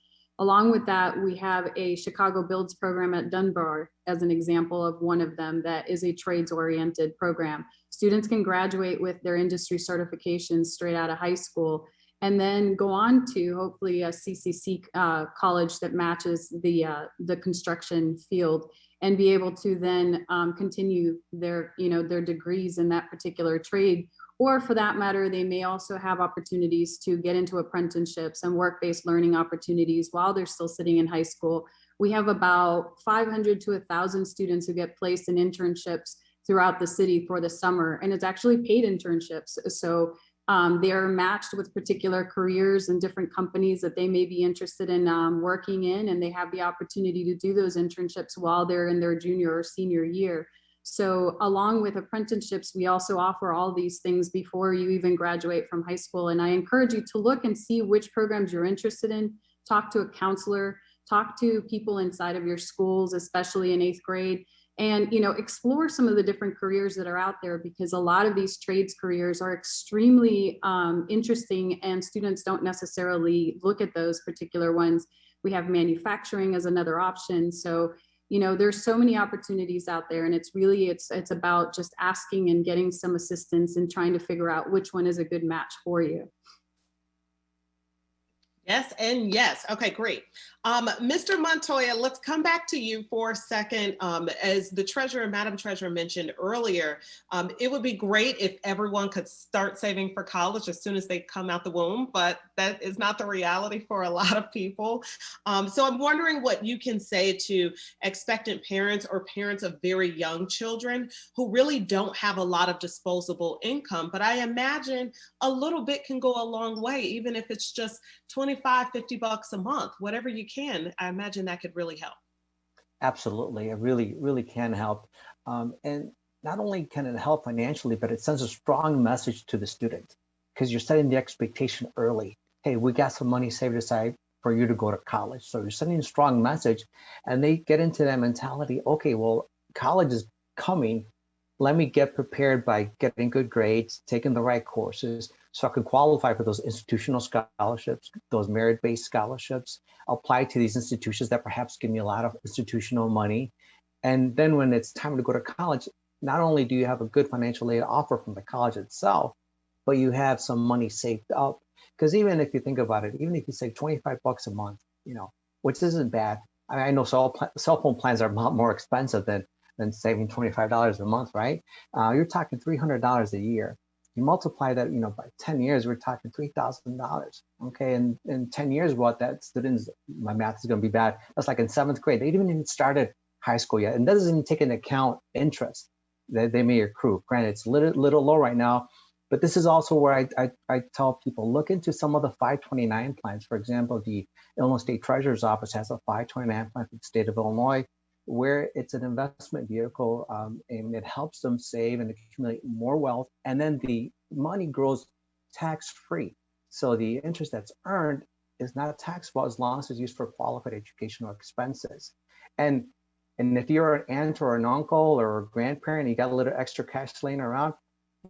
Along with that, we have a Chicago Builds program at Dunbar as an example of one of them that is a trades-oriented program. Students can graduate with their industry certifications straight out of high school and then go on to hopefully a CCC college that matches the construction field, and be able to then continue their, their degrees in that particular trade. Or for that matter, they may also have opportunities to get into apprenticeships and work-based learning opportunities while they're still sitting in high school. We have about 500 to 1,000 students who get placed in internships throughout the city for the summer, and it's actually paid internships. So they are matched with particular careers and different companies that they may be interested in working in, and they have the opportunity to do those internships while they're in their junior or senior year. So along with apprenticeships, we also offer all these things before you even graduate from high school. And I encourage you to look and see which programs you're interested in, talk to a counselor, talk to people inside of your schools, especially in 8th grade, and explore some of the different careers that are out there, because a lot of these trades careers are extremely interesting, and students don't necessarily look at those particular ones. We have manufacturing as another option. So there's so many opportunities out there, and it's about just asking and getting some assistance and trying to figure out which one is a good match for you. Yes, and yes. Okay, great. Mr. Montoya, let's come back to you for a second. As the treasurer, Madam Treasurer mentioned earlier, it would be great if everyone could start saving for college as soon as they come out the womb, but that is not the reality for a lot of people. So I'm wondering what you can say to expectant parents or parents of very young children who really don't have a lot of disposable income, but I imagine a little bit can go a long way, even if it's just 25, 50 bucks a month, whatever you can. I imagine that could really help. Absolutely, it really, really can help. And not only can it help financially, but it sends a strong message to the student, because you're setting the expectation early. Hey, we got some money saved aside for you to go to college. So you're sending a strong message, and they get into that mentality. Okay, well, college is coming. Let me get prepared by getting good grades, taking the right courses, so I can qualify for those institutional scholarships, those merit-based scholarships, apply to these institutions that perhaps give me a lot of institutional money. And then when it's time to go to college, not only do you have a good financial aid offer from the college itself, but you have some money saved up. Because even if you think about it, even if you save 25 bucks a month, which isn't bad. I know cell phone plans are a lot more expensive than saving $25 a month, right? You're talking $300 a year. You multiply that, by 10 years, we're talking $3,000. Okay, and in 10 years, what that students, my math is going to be bad. That's like in 7th grade. They didn't even started high school yet, and that doesn't even take into account interest that they may accrue. Granted, it's little low right now, but this is also where I tell people, look into some of the 529 plans. For example, the Illinois State Treasurer's Office has a 529 plan for the state of Illinois, where it's an investment vehicle, and it helps them save and accumulate more wealth. And then the money grows tax-free. So the interest that's earned is not taxable as long as it's used for qualified educational expenses. And if you're an aunt or an uncle or a grandparent, you got a little extra cash laying around,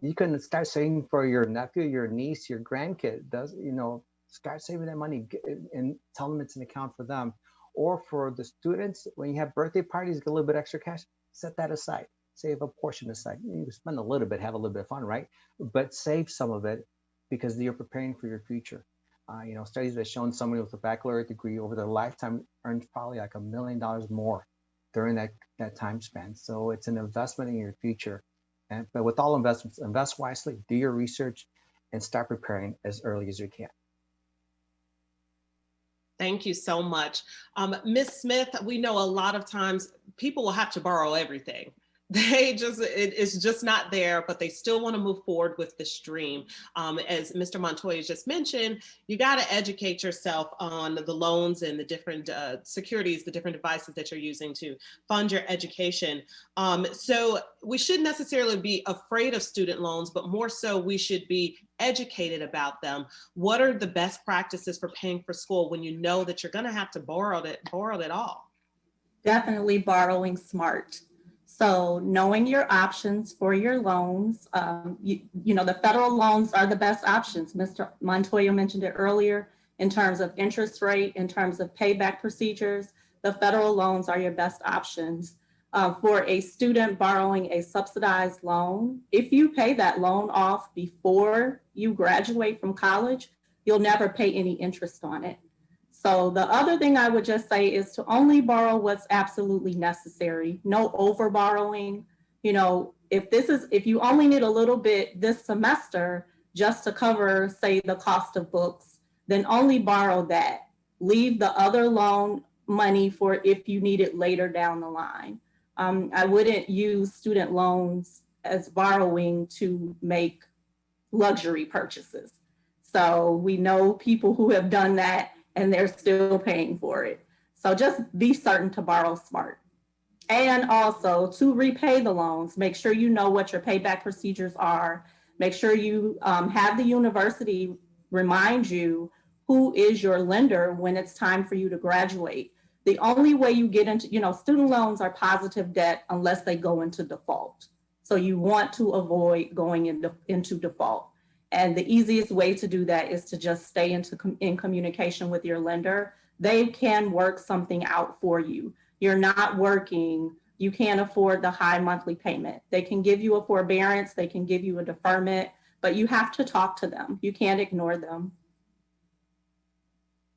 you can start saving for your nephew, your niece, your grandkid. Start saving that money and tell them it's an account for them. Or for the students, when you have birthday parties, get a little bit extra cash, set that aside, save a portion aside. You can spend a little bit, have a little bit of fun, right? But save some of it, because you're preparing for your future. Studies have shown somebody with a baccalaureate degree over their lifetime earns probably like $1 million more during that time span. So it's an investment in your future. But with all investments, invest wisely, do your research, and start preparing as early as you can. Thank you so much. Ms. Smith, we know a lot of times people will have to borrow everything. It's just not there, but they still want to move forward with this dream. As Mr. Montoya just mentioned, you got to educate yourself on the loans and the different securities, the different devices that you're using to fund your education. So we shouldn't necessarily be afraid of student loans, but more so we should be educated about them. What are the best practices for paying for school when you know that you're going to have to borrow it all? Definitely borrowing smart. So knowing your options for your loans, the federal loans are the best options. Mr. Montoya mentioned it earlier in terms of interest rate, in terms of payback procedures. The federal loans are your best options. For a student borrowing a subsidized loan, if you pay that loan off before you graduate from college, you'll never pay any interest on it. So the other thing I would just say is to only borrow what's absolutely necessary, no over borrowing. You know, if you only need a little bit this semester just to cover, say, the cost of books, then only borrow that. Leave the other loan money for if you need it later down the line. I wouldn't use student loans as borrowing to make luxury purchases. So we know people who have done that and they're still paying for it. So just be certain to borrow smart. And also to repay the loans, make sure you know what your payback procedures are. Make sure you have the university remind you who is your lender when it's time for you to graduate. The only way you get into, student loans are positive debt unless they go into default. So you want to avoid going into default. And the easiest way to do that is to just stay in communication with your lender. They can work something out for you. You're not working, you can't afford the high monthly payment. They can give you a forbearance, they can give you a deferment, but you have to talk to them. You can't ignore them.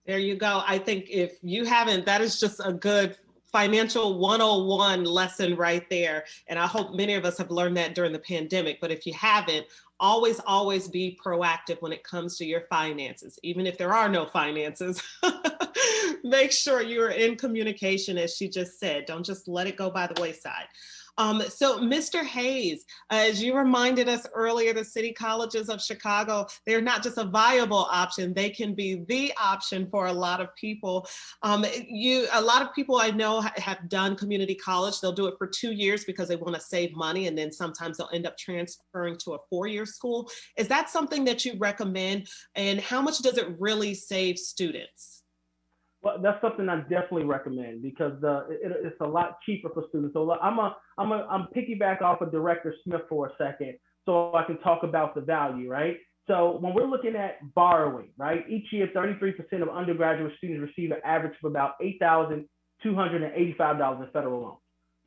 There you go. I think if you haven't, that is just a good financial 101 lesson right there. And I hope many of us have learned that during the pandemic. But if you haven't, always be proactive when it comes to your finances. Even if there are no finances, make sure you're in communication, as she just said. Don't just let it go by the wayside. So Mr. Hayes, as you reminded us earlier, the City Colleges of Chicago, they're not just a viable option, they can be the option for a lot of people. A lot of people I know have done community college. They'll do it for 2 years because they want to save money, and then sometimes they'll end up transferring to a 4-year school. Is that something that you recommend? And how much does it really save students? Well, that's something I definitely recommend because it's a lot cheaper for students. So I'm piggyback off of Director Smith for a second so I can talk about the value, right? So when we're looking at borrowing, right, each year 33% of undergraduate students receive an average of about $8,285 in federal loans.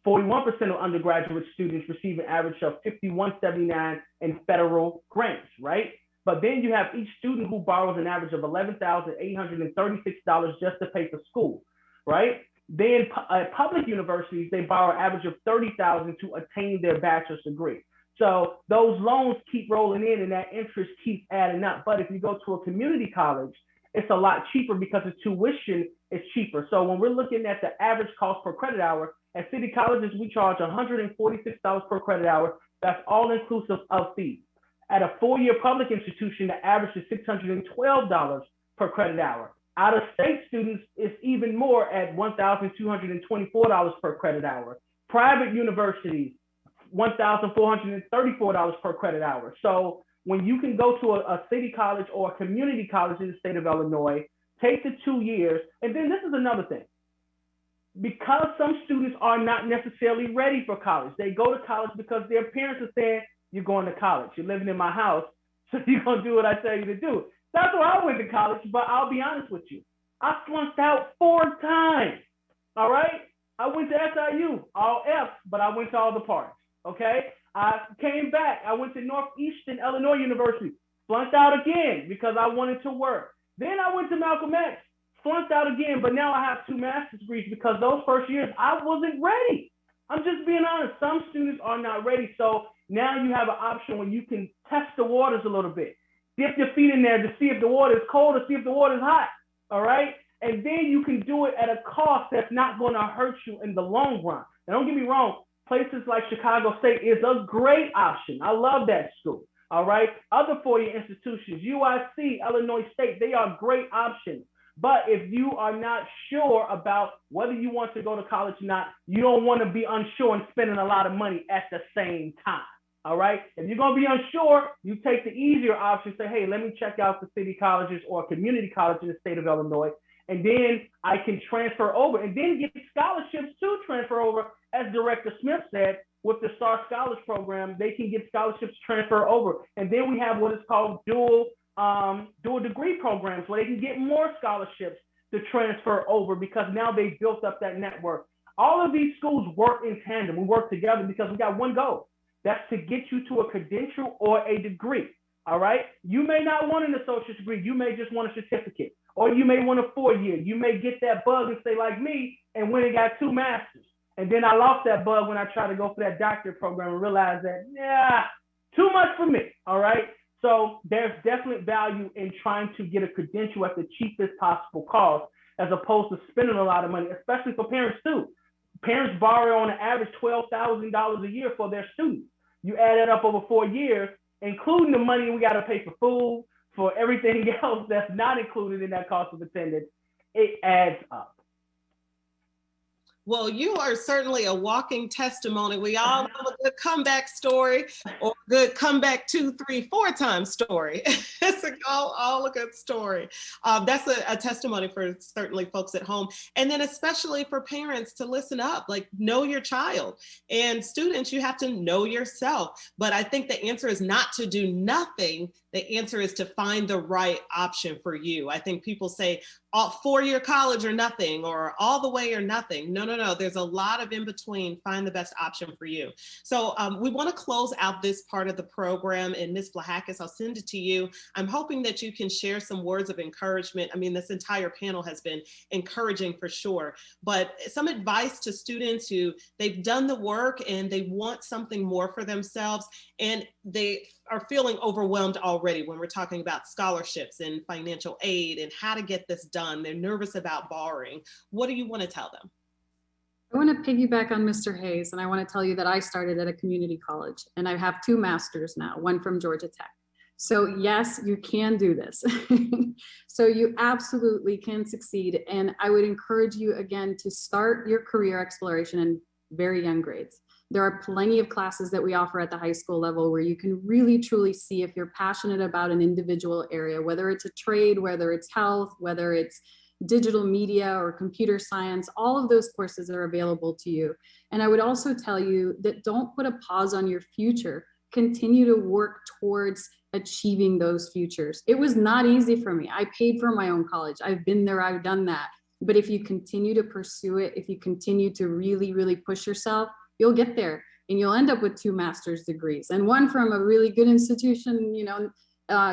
41% of undergraduate students receive an average of $5,179 in federal grants, right? But then you have each student who borrows an average of $11,836 just to pay for school, right? Then at public universities, they borrow an average of $30,000 to attain their bachelor's degree. So those loans keep rolling in and that interest keeps adding up. But if you go to a community college, it's a lot cheaper because the tuition is cheaper. So when we're looking at the average cost per credit hour, at city colleges, we charge $146 per credit hour. That's all inclusive of fees. At a 4-year public institution, the average is $612 per credit hour. Out of state students, it's even more at $1,224 per credit hour. Private universities, $1,434 per credit hour. So when you can go to a city college or a community college in the state of Illinois, take the 2 years, and then this is another thing. Because some students are not necessarily ready for college, they go to college because their parents are saying, you're going to college, you're living in my house, so you're going to do what I tell you to do. That's why I went to college, but I'll be honest with you. I flunked out 4 times, all right? I went to SIU, all F's, but I went to all the parts, okay? I came back. I went to Northeastern Illinois University, flunked out again because I wanted to work. Then I went to Malcolm X, flunked out again, but now I have 2 master's degrees because those first years I wasn't ready. I'm just being honest. Some students are not ready, so now you have an option where you can test the waters a little bit. Dip your feet in there to see if the water is cold or see if the water is hot, all right? And then you can do it at a cost that's not going to hurt you in the long run. And don't get me wrong, places like Chicago State is a great option. I love that school, all right? Other 4-year institutions, UIC, Illinois State, they are great options. But if you are not sure about whether you want to go to college or not, you don't want to be unsure and spending a lot of money at the same time. All right. If you're going to be unsure, you take the easier option. Say, hey, let me check out the city colleges or community college in the state of Illinois. And then I can transfer over and then get scholarships to transfer over. As Director Smith said, with the Star Scholars Program, they can get scholarships to transfer over. And then we have what is called dual degree programs where they can get more scholarships to transfer over because now they've built up that network. All of these schools work in tandem. We work together because we got one goal. That's to get you to a credential or a degree. All right. You may not want an associate's degree. You may just want a certificate, or you may want a 4-year. You may get that bug and say like me and went and got 2 masters. And then I lost that bug when I tried to go for that doctorate program and realized that, yeah, too much for me. All right. So there's definite value in trying to get a credential at the cheapest possible cost, as opposed to spending a lot of money, especially for parents too. Parents borrow on an average $12,000 a year for their students. You add that up over 4 years, including the money we got to pay for food, for everything else that's not included in that cost of attendance, it adds up. Well, you are certainly a walking testimony. We all know a good comeback story, or a good comeback 2, 3, 4 time story. It's all a good story. That's a testimony for certainly folks at home. And then especially for parents to listen up, like know your child. And students, you have to know yourself. But I think the answer is not to do nothing. The answer is to find the right option for you. I think people say, 4-year college or nothing, or all the way or nothing. No. There's a lot of in between. Find the best option for you. So we want to close out this part of the program. And Ms. Vlahakis, I'll send it to you. I'm hoping that you can share some words of encouragement. I mean, this entire panel has been encouraging for sure, but some advice to students who they've done the work and they want something more for themselves, and they are feeling overwhelmed already when we're talking about scholarships and financial aid and how to get this done. They're nervous about borrowing. What do you want to tell them? I want to piggyback on Mr. Hayes, and I want to tell you that I started at a community college, and I have 2 masters now, one from Georgia Tech. So yes, you can do this. So you absolutely can succeed. And I would encourage you again to start your career exploration in very young grades. There are plenty of classes that we offer at the high school level where you can really truly see if you're passionate about an individual area, whether it's a trade, whether it's health, whether it's digital media or computer science. All of those courses are available to you. And I would also tell you that don't put a pause on your future. Continue to work towards achieving those futures. It was not easy for me. I paid for my own college. I've been there, I've done that. But if you continue to pursue it, if you continue to really, really push yourself, you'll get there, and you'll end up with 2 master's degrees, and one from a really good institution. You know,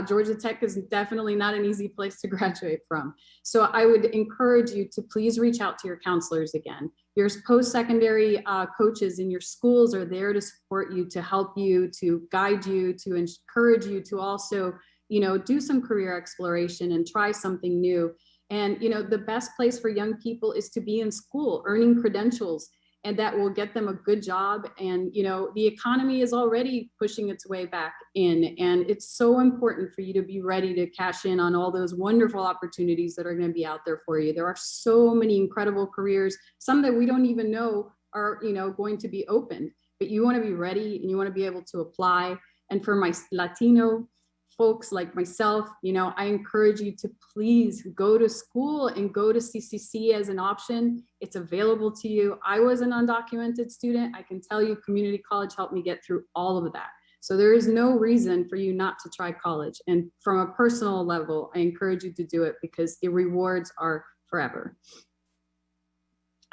Georgia Tech is definitely not an easy place to graduate from. So I would encourage you to please reach out to your counselors again. Your post-secondary coaches in your schools are there to support you, to help you, to guide you, to encourage you to also, you know, do some career exploration and try something new. And, you know, the best place for young people is to be in school, earning credentials, and that will get them a good job. And, you know, the economy is already pushing its way back in, and it's so important for you to be ready to cash in on all those wonderful opportunities that are going to be out there for you. There are so many incredible careers, some that we don't even know are, you know, going to be opened, but you want to be ready and you want to be able to apply. And for my Latino folks like myself, you know, I encourage you to please go to school and go to CCC as an option. It's available to you. I was an undocumented student. I can tell you community college helped me get through all of that. So there is no reason for you not to try college. And from a personal level, I encourage you to do it because the rewards are forever.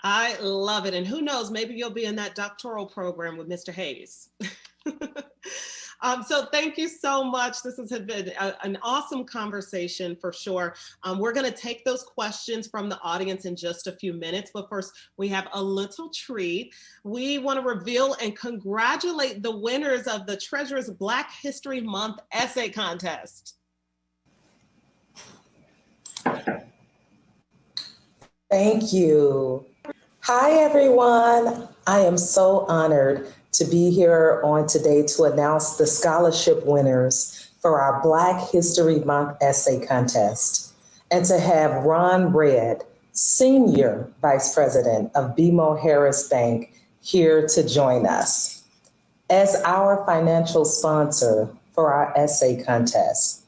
I love it. And who knows, maybe you'll be in that doctoral program with Mr. Hayes. So thank you so much. This has been an awesome conversation for sure. We're going to take those questions from the audience in just a few minutes, but first we have a little treat. We want to reveal and congratulate the winners of the Treasurer's Black History Month essay contest. Thank you. Hi, everyone. I am so honored to be here on today to announce the scholarship winners for our Black History Month essay contest, and to have Ron Red, Senior Vice President of BMO Harris Bank, here to join us. As our financial sponsor for our essay contest,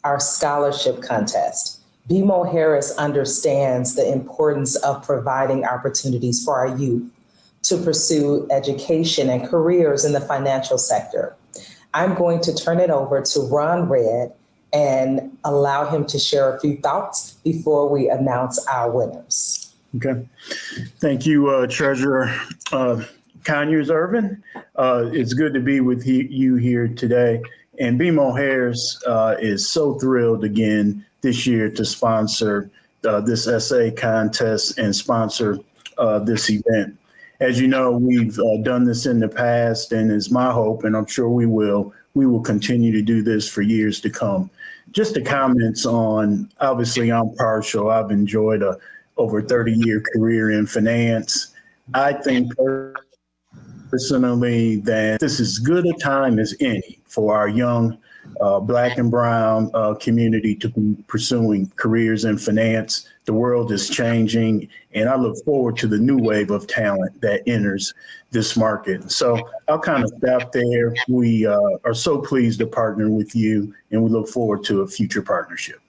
our scholarship contest, BMO Harris understands the importance of providing opportunities for our youth to pursue education and careers in the financial sector. I'm going to turn it over to Ron Red and allow him to share a few thoughts before we announce our winners. Okay. Thank you, Treasurer Conyers Irvin. It's good to be with you here today. And BMO Harris is so thrilled again this year to sponsor this essay contest and sponsor this event. As you know, we've done this in the past, and it's my hope, and I'm sure we will continue to do this for years to come. Just the comments on, obviously I'm partial. I've enjoyed a over 30-year career in finance. I think personally that this is as good a time as any for our young Black and brown community to be pursuing careers in finance. The world is changing, and I look forward to the new wave of talent that enters this market. So I'll kind of stop there. We are so pleased to partner with you, and we look forward to a future partnership.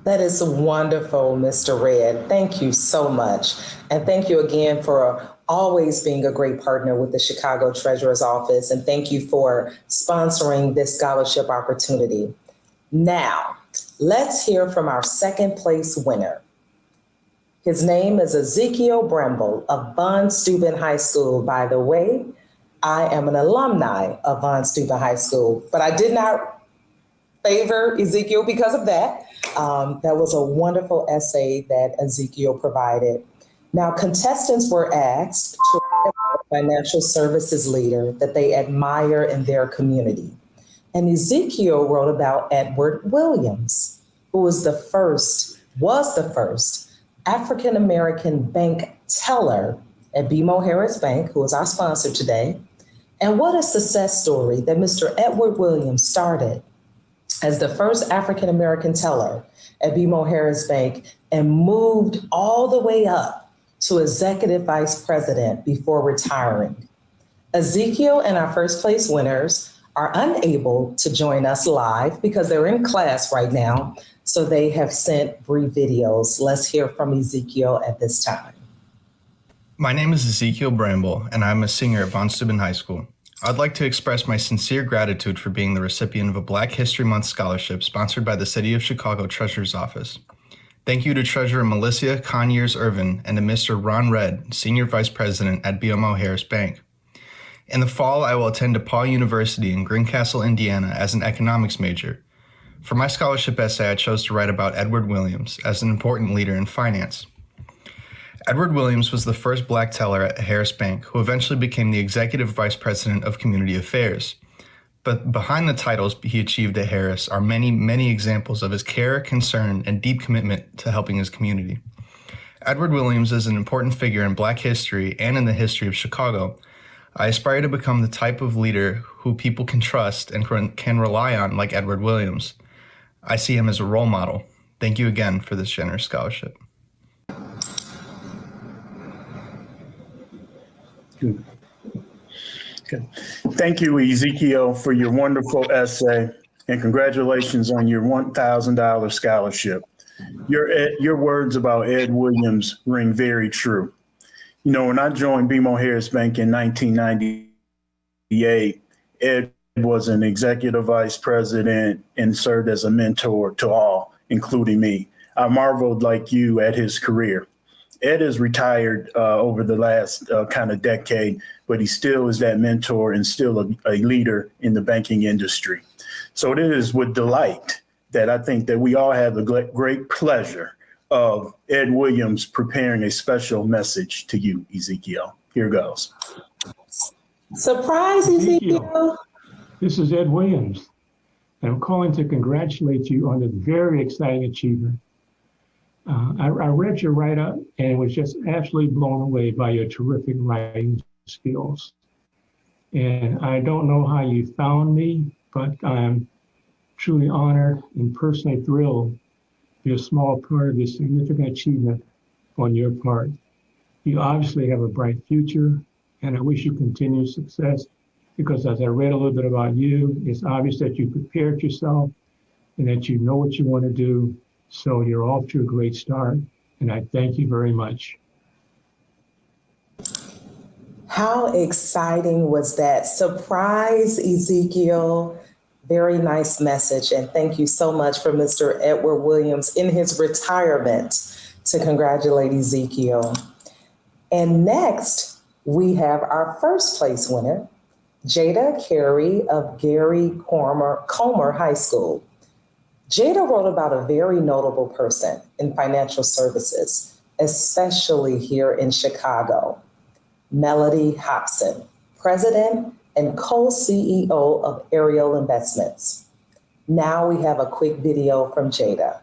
That is wonderful, Mr. Red. Thank you so much. And thank you again for always being a great partner with the Chicago Treasurer's Office. And thank you for sponsoring this scholarship opportunity. Now, let's hear from our second place winner. His name is Ezekiel Bramble of Von Steuben High School. By the way, I am an alumni of Von Steuben High School, but I did not favor Ezekiel because of that. That was a wonderful essay that Ezekiel provided. Now, contestants were asked to write about a financial services leader that they admire in their community. And Ezekiel wrote about Edward Williams, who was the first African-American bank teller at BMO Harris Bank, who is our sponsor today. And what a success story that Mr. Edward Williams started as the first African-American teller at BMO Harris Bank and moved all the way up to executive vice president before retiring. Ezekiel and our first place winners are unable to join us live because they're in class right now, so they have sent brief videos. Let's hear from Ezekiel at this time. My name is Ezekiel Bramble, and I'm a senior at Von Steuben High School. I'd like to express my sincere gratitude for being the recipient of a Black History Month scholarship sponsored by the City of Chicago Treasurer's Office. Thank you to Treasurer Melissa Conyers-Irvin and to Mr. Ron Red, Senior Vice President at BMO Harris Bank. In the fall, I will attend DePaul University in Greencastle, Indiana as an economics major. For my scholarship essay, I chose to write about Edward Williams as an important leader in finance. Edward Williams was the first Black teller at Harris Bank, who eventually became the Executive Vice President of Community Affairs. But behind the titles he achieved at Harris are many, many examples of his care, concern, and deep commitment to helping his community. Edward Williams is an important figure in Black history and in the history of Chicago. I aspire to become the type of leader who people can trust and can rely on like Edward Williams. I see him as a role model. Thank you again for this generous scholarship. Good. Thank you, Ezekiel, for your wonderful essay, and congratulations on your $1,000 scholarship. Your words about Ed Williams ring very true. You know, when I joined BMO Harris Bank in 1998, Ed was an executive vice president and served as a mentor to all, including me. I marveled like you at his career. Ed is retired over the last kind of decade, but he still is that mentor and still a leader in the banking industry. So it is with delight that I think that we all have the great pleasure of Ed Williams preparing a special message to you, Ezekiel. Here goes. Surprise, Ezekiel. This is Ed Williams, and I'm calling to congratulate you on this very exciting achievement. I read your write-up and was just absolutely blown away by your terrific writing skills. And I don't know how you found me, but I'm truly honored and personally thrilled to be a small part of this significant achievement on your part. You obviously have a bright future, and I wish you continued success, because as I read a little bit about you, it's obvious that you prepared yourself and that you know what you want to do. So you're off to a great start, and I thank you very much. How exciting was that? Surprise, Ezekiel. Very nice message. And thank you so much for Mr. Edward Williams in his retirement to congratulate Ezekiel. And next, we have our first place winner. Jada Carey of Gary Comer High School. Jada wrote about a very notable person in financial services, especially here in Chicago, Mellody Hobson, president and co-CEO of Ariel Investments. Now we have a quick video from Jada.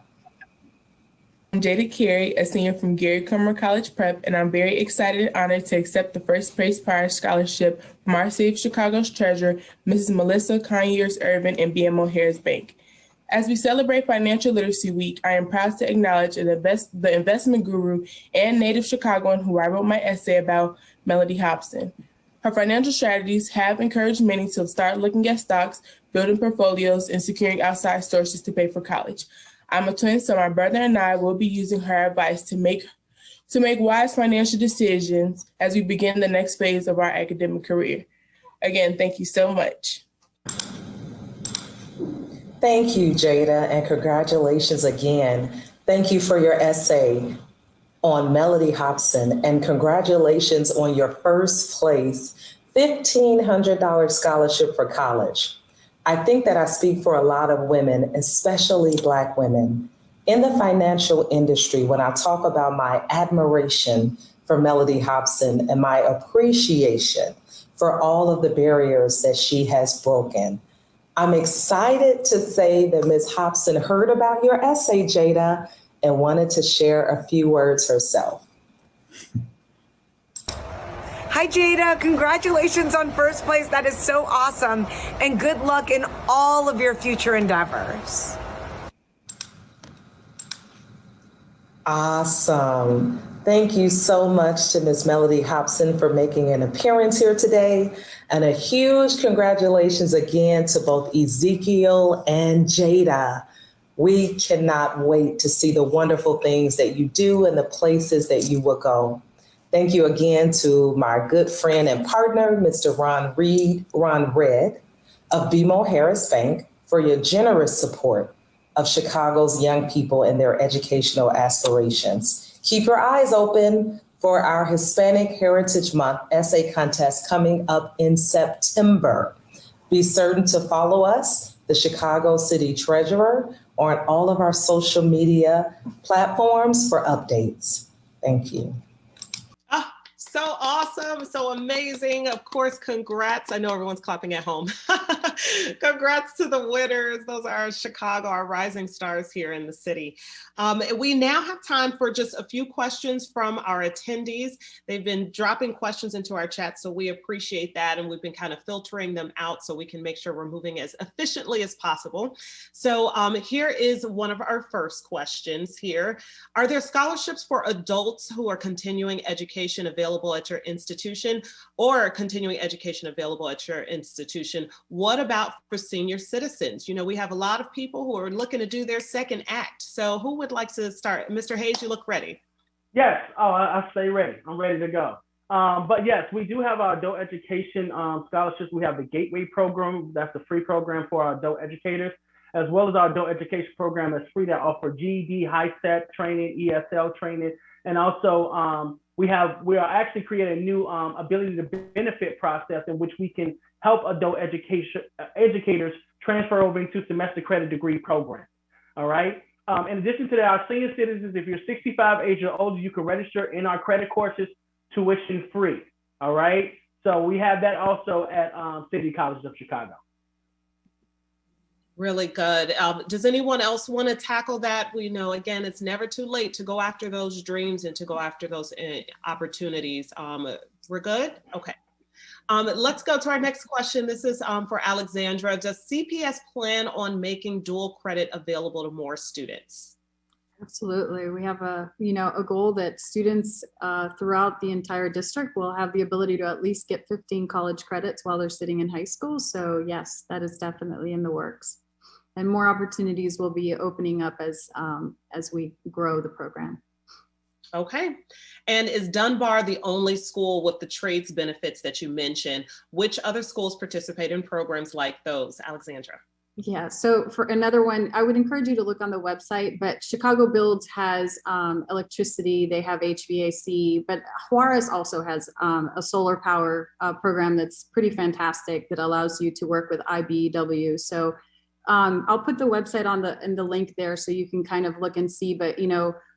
I'm Jada Carey, a senior from Gary Comer College Prep, and I'm very excited and honored to accept the first place prize scholarship from our City of Chicago's treasurer, Mrs. Melissa Conyers Irvin and BMO Harris Bank. As we celebrate Financial Literacy Week, I am proud to acknowledge the investment guru and native Chicagoan who I wrote my essay about, Mellody Hobson. Her financial strategies have encouraged many to start looking at stocks, building portfolios, and securing outside sources to pay for college. I'm a twin, so my brother and I will be using her advice to make wise financial decisions as we begin the next phase of our academic career. Again, thank you so much. Thank you, Jada, and congratulations again. Thank you for your essay on Mellody Hobson, and congratulations on your first place $1,500 scholarship for college. I think that I speak for a lot of women, especially Black women, in the financial industry when I talk about my admiration for Mellody Hobson and my appreciation for all of the barriers that she has broken. I'm excited to say that Ms. Hobson heard about your essay, Jada, and wanted to share a few words herself. Hi, Jada. Congratulations on first place. That is so awesome. And good luck in all of your future endeavors. Awesome. Thank you so much to Ms. Mellody Hobson for making an appearance here today. And a huge congratulations again to both Ezekiel and Jada. We cannot wait to see the wonderful things that you do and the places that you will go. Thank you again to my good friend and partner, Mr. Ron Red of BMO Harris Bank, for your generous support of Chicago's young people and their educational aspirations. Keep your eyes open for our Hispanic Heritage Month essay contest coming up in September. Be certain to follow us, the Chicago City Treasurer, on all of our social media platforms for updates. Thank you. So awesome, so amazing. Of course, congrats. I know everyone's clapping at home. Congrats to the winners. Those are Chicago, our rising stars here in the city. We now have time for just a few questions from our attendees. They've been dropping questions into our chat, so we appreciate that. And we've been kind of filtering them out so we can make sure we're moving as efficiently as possible. So here is one of our first questions here. Are there scholarships for adults who are continuing education available at your institution, or continuing education available at your institution? What about for senior citizens? You know, we have a lot of people who are looking to do their second act. So who would like to start? Mr. Hayes, you look ready. Yes, I stay ready. I'm ready to go. But yes, we do have our adult education scholarships. We have the Gateway program. That's the free program for our adult educators, as well as our adult education program that's free that offer GED, HiSET training, ESL training. And also we are actually creating a new ability to benefit process in which we can help adult educators transfer over into semester credit degree programs. All right. In addition to that, our senior citizens, if you're 65 age or older, you can register in our credit courses tuition free. All right. So we have that also at City College of Chicago. Really good. Does anyone else want to tackle that? We know, again, it's never too late to go after those dreams and to go after those opportunities. We're good? Okay. Let's go to our next question. This is for Alexandra. Does CPS plan on making dual credit available to more students? Absolutely. We have a goal that students throughout the entire district will have the ability to at least get 15 college credits while they're sitting in high school. So yes, that is definitely in the works. And more opportunities will be opening up as we grow the program. Okay. And is Dunbar the only school with the trades benefits that you mentioned? Which other schools participate in programs like those, Alexandra? Yeah, so for another one, I would encourage you to look on the website, but Chicago Builds has electricity, they have HVAC, but Juarez also has a solar power program that's pretty fantastic that allows you to work with IBEW. So I'll put the website in the link there so you can kind of look and see, but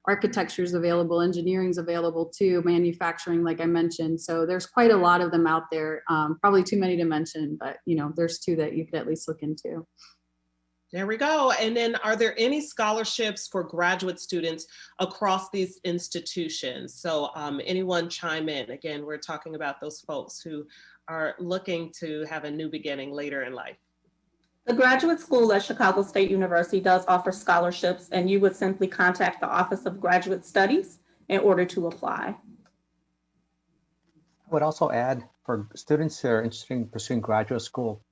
architecture is available, engineering is available too, manufacturing, like I mentioned. So there's quite a lot of them out there, probably too many to mention, but there's two that you could at least look into. There we go. And then are there any scholarships for graduate students across these institutions? So anyone chime in? Again, we're talking about those folks who are looking to have a new beginning later in life. The graduate school at Chicago State University does offer scholarships, and you would simply contact the Office of Graduate Studies in order to apply. I would also add, for students who are interested in pursuing graduate school,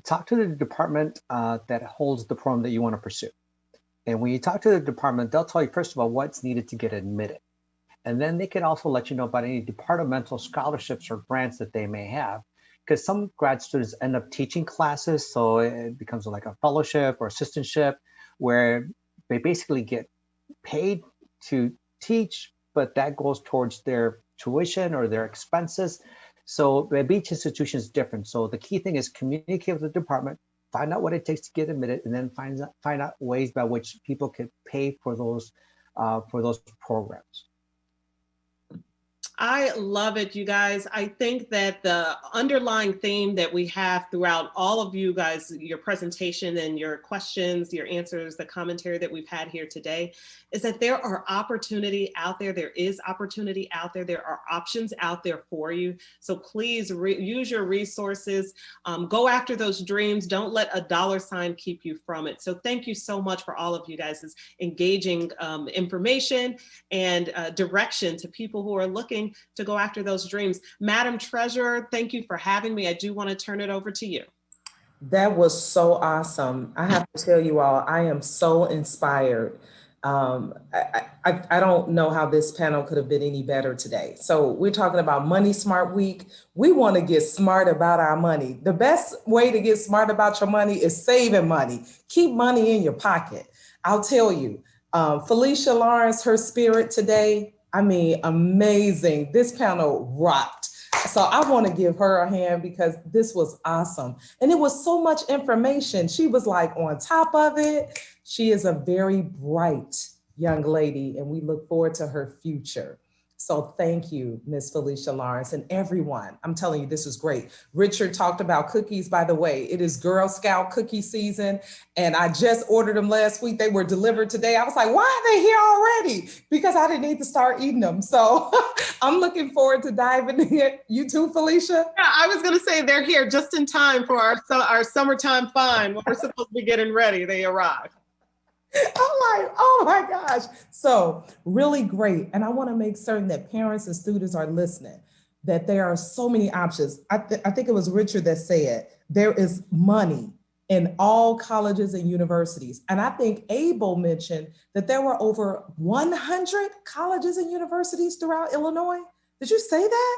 talk to the department that holds the program that you want to pursue. And when you talk to the department, they'll tell you, first of all, what's needed to get admitted. And then they can also let you know about any departmental scholarships or grants that they may have. Because some grad students end up teaching classes, so it becomes like a fellowship or assistantship where they basically get paid to teach, but that goes towards their tuition or their expenses. So each institution is different. So the key thing is communicate with the department, find out what it takes to get admitted, and then find out ways by which people can pay for those programs. I love it, you guys. I think that the underlying theme that we have throughout all of you guys, your presentation and your questions, your answers, the commentary that we've had here today, is that there are opportunity out there. There is opportunity out there. There are options out there for you. So please use your resources. Go after those dreams. Don't let a dollar sign keep you from it. So thank you so much for all of you guys' engaging information and direction to people who are looking to go after those dreams. Madam Treasurer, thank you for having me. I do want to turn it over to you. That was so awesome. I have to tell you all, I am so inspired. I don't know how this panel could have been any better today. So we're talking about Money Smart Week. We want to get smart about our money. The best way to get smart about your money is saving money. Keep money in your pocket. I'll tell you, Felicia Lawrence, her spirit today, I mean, amazing. This panel rocked. So I want to give her a hand because this was awesome. And it was so much information. She was like on top of it. She is a very bright young lady and we look forward to her future. So thank you, Miss Felicia Lawrence, and everyone. I'm telling you, this was great. Richard talked about cookies, by the way. It is Girl Scout cookie season, and I just ordered them last week. They were delivered today. I was like, why are they here already? Because I didn't need to start eating them. So I'm looking forward to diving in. You too, Felicia? Yeah, I was gonna say they're here just in time for our summertime fun. When we're supposed to be getting ready, they arrive. I'm like, oh my gosh. So really great. And I want to make certain that parents and students are listening, that there are so many options. I think it was Richard that said there is money in all colleges and universities. And I think Abel mentioned that there were over 100 colleges and universities throughout Illinois. Did you say that?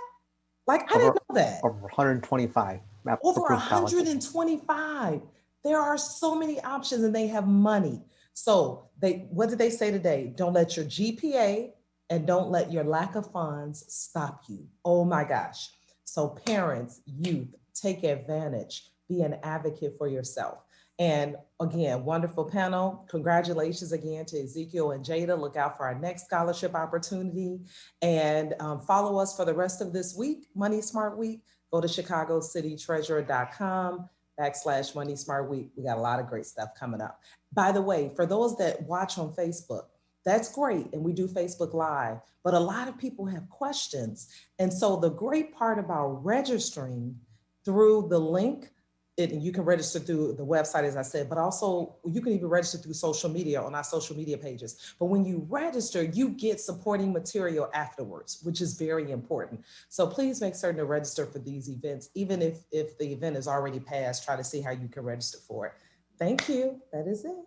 Like, I didn't know that. Over 125. Over 125. There are so many options and they have money. So what did they say today? Don't let your GPA and don't let your lack of funds stop you. Oh my gosh. So parents, youth, take advantage, be an advocate for yourself. And again, wonderful panel. Congratulations again to Ezekiel and Jada. Look out for our next scholarship opportunity and follow us for the rest of this week, Money Smart Week. Go to chicagocitytreasurer.com/Money Smart Week. We got a lot of great stuff coming up. By the way, for those that watch on Facebook, that's great. And we do Facebook Live, but a lot of people have questions. And so the great part about registering through the link, you can register through the website, as I said, but also you can even register through social media on our social media pages. But when you register, you get supporting material afterwards, which is very important. So please make certain to register for these events. Even if the event is already passed, try to see how you can register for it. Thank you. That is it.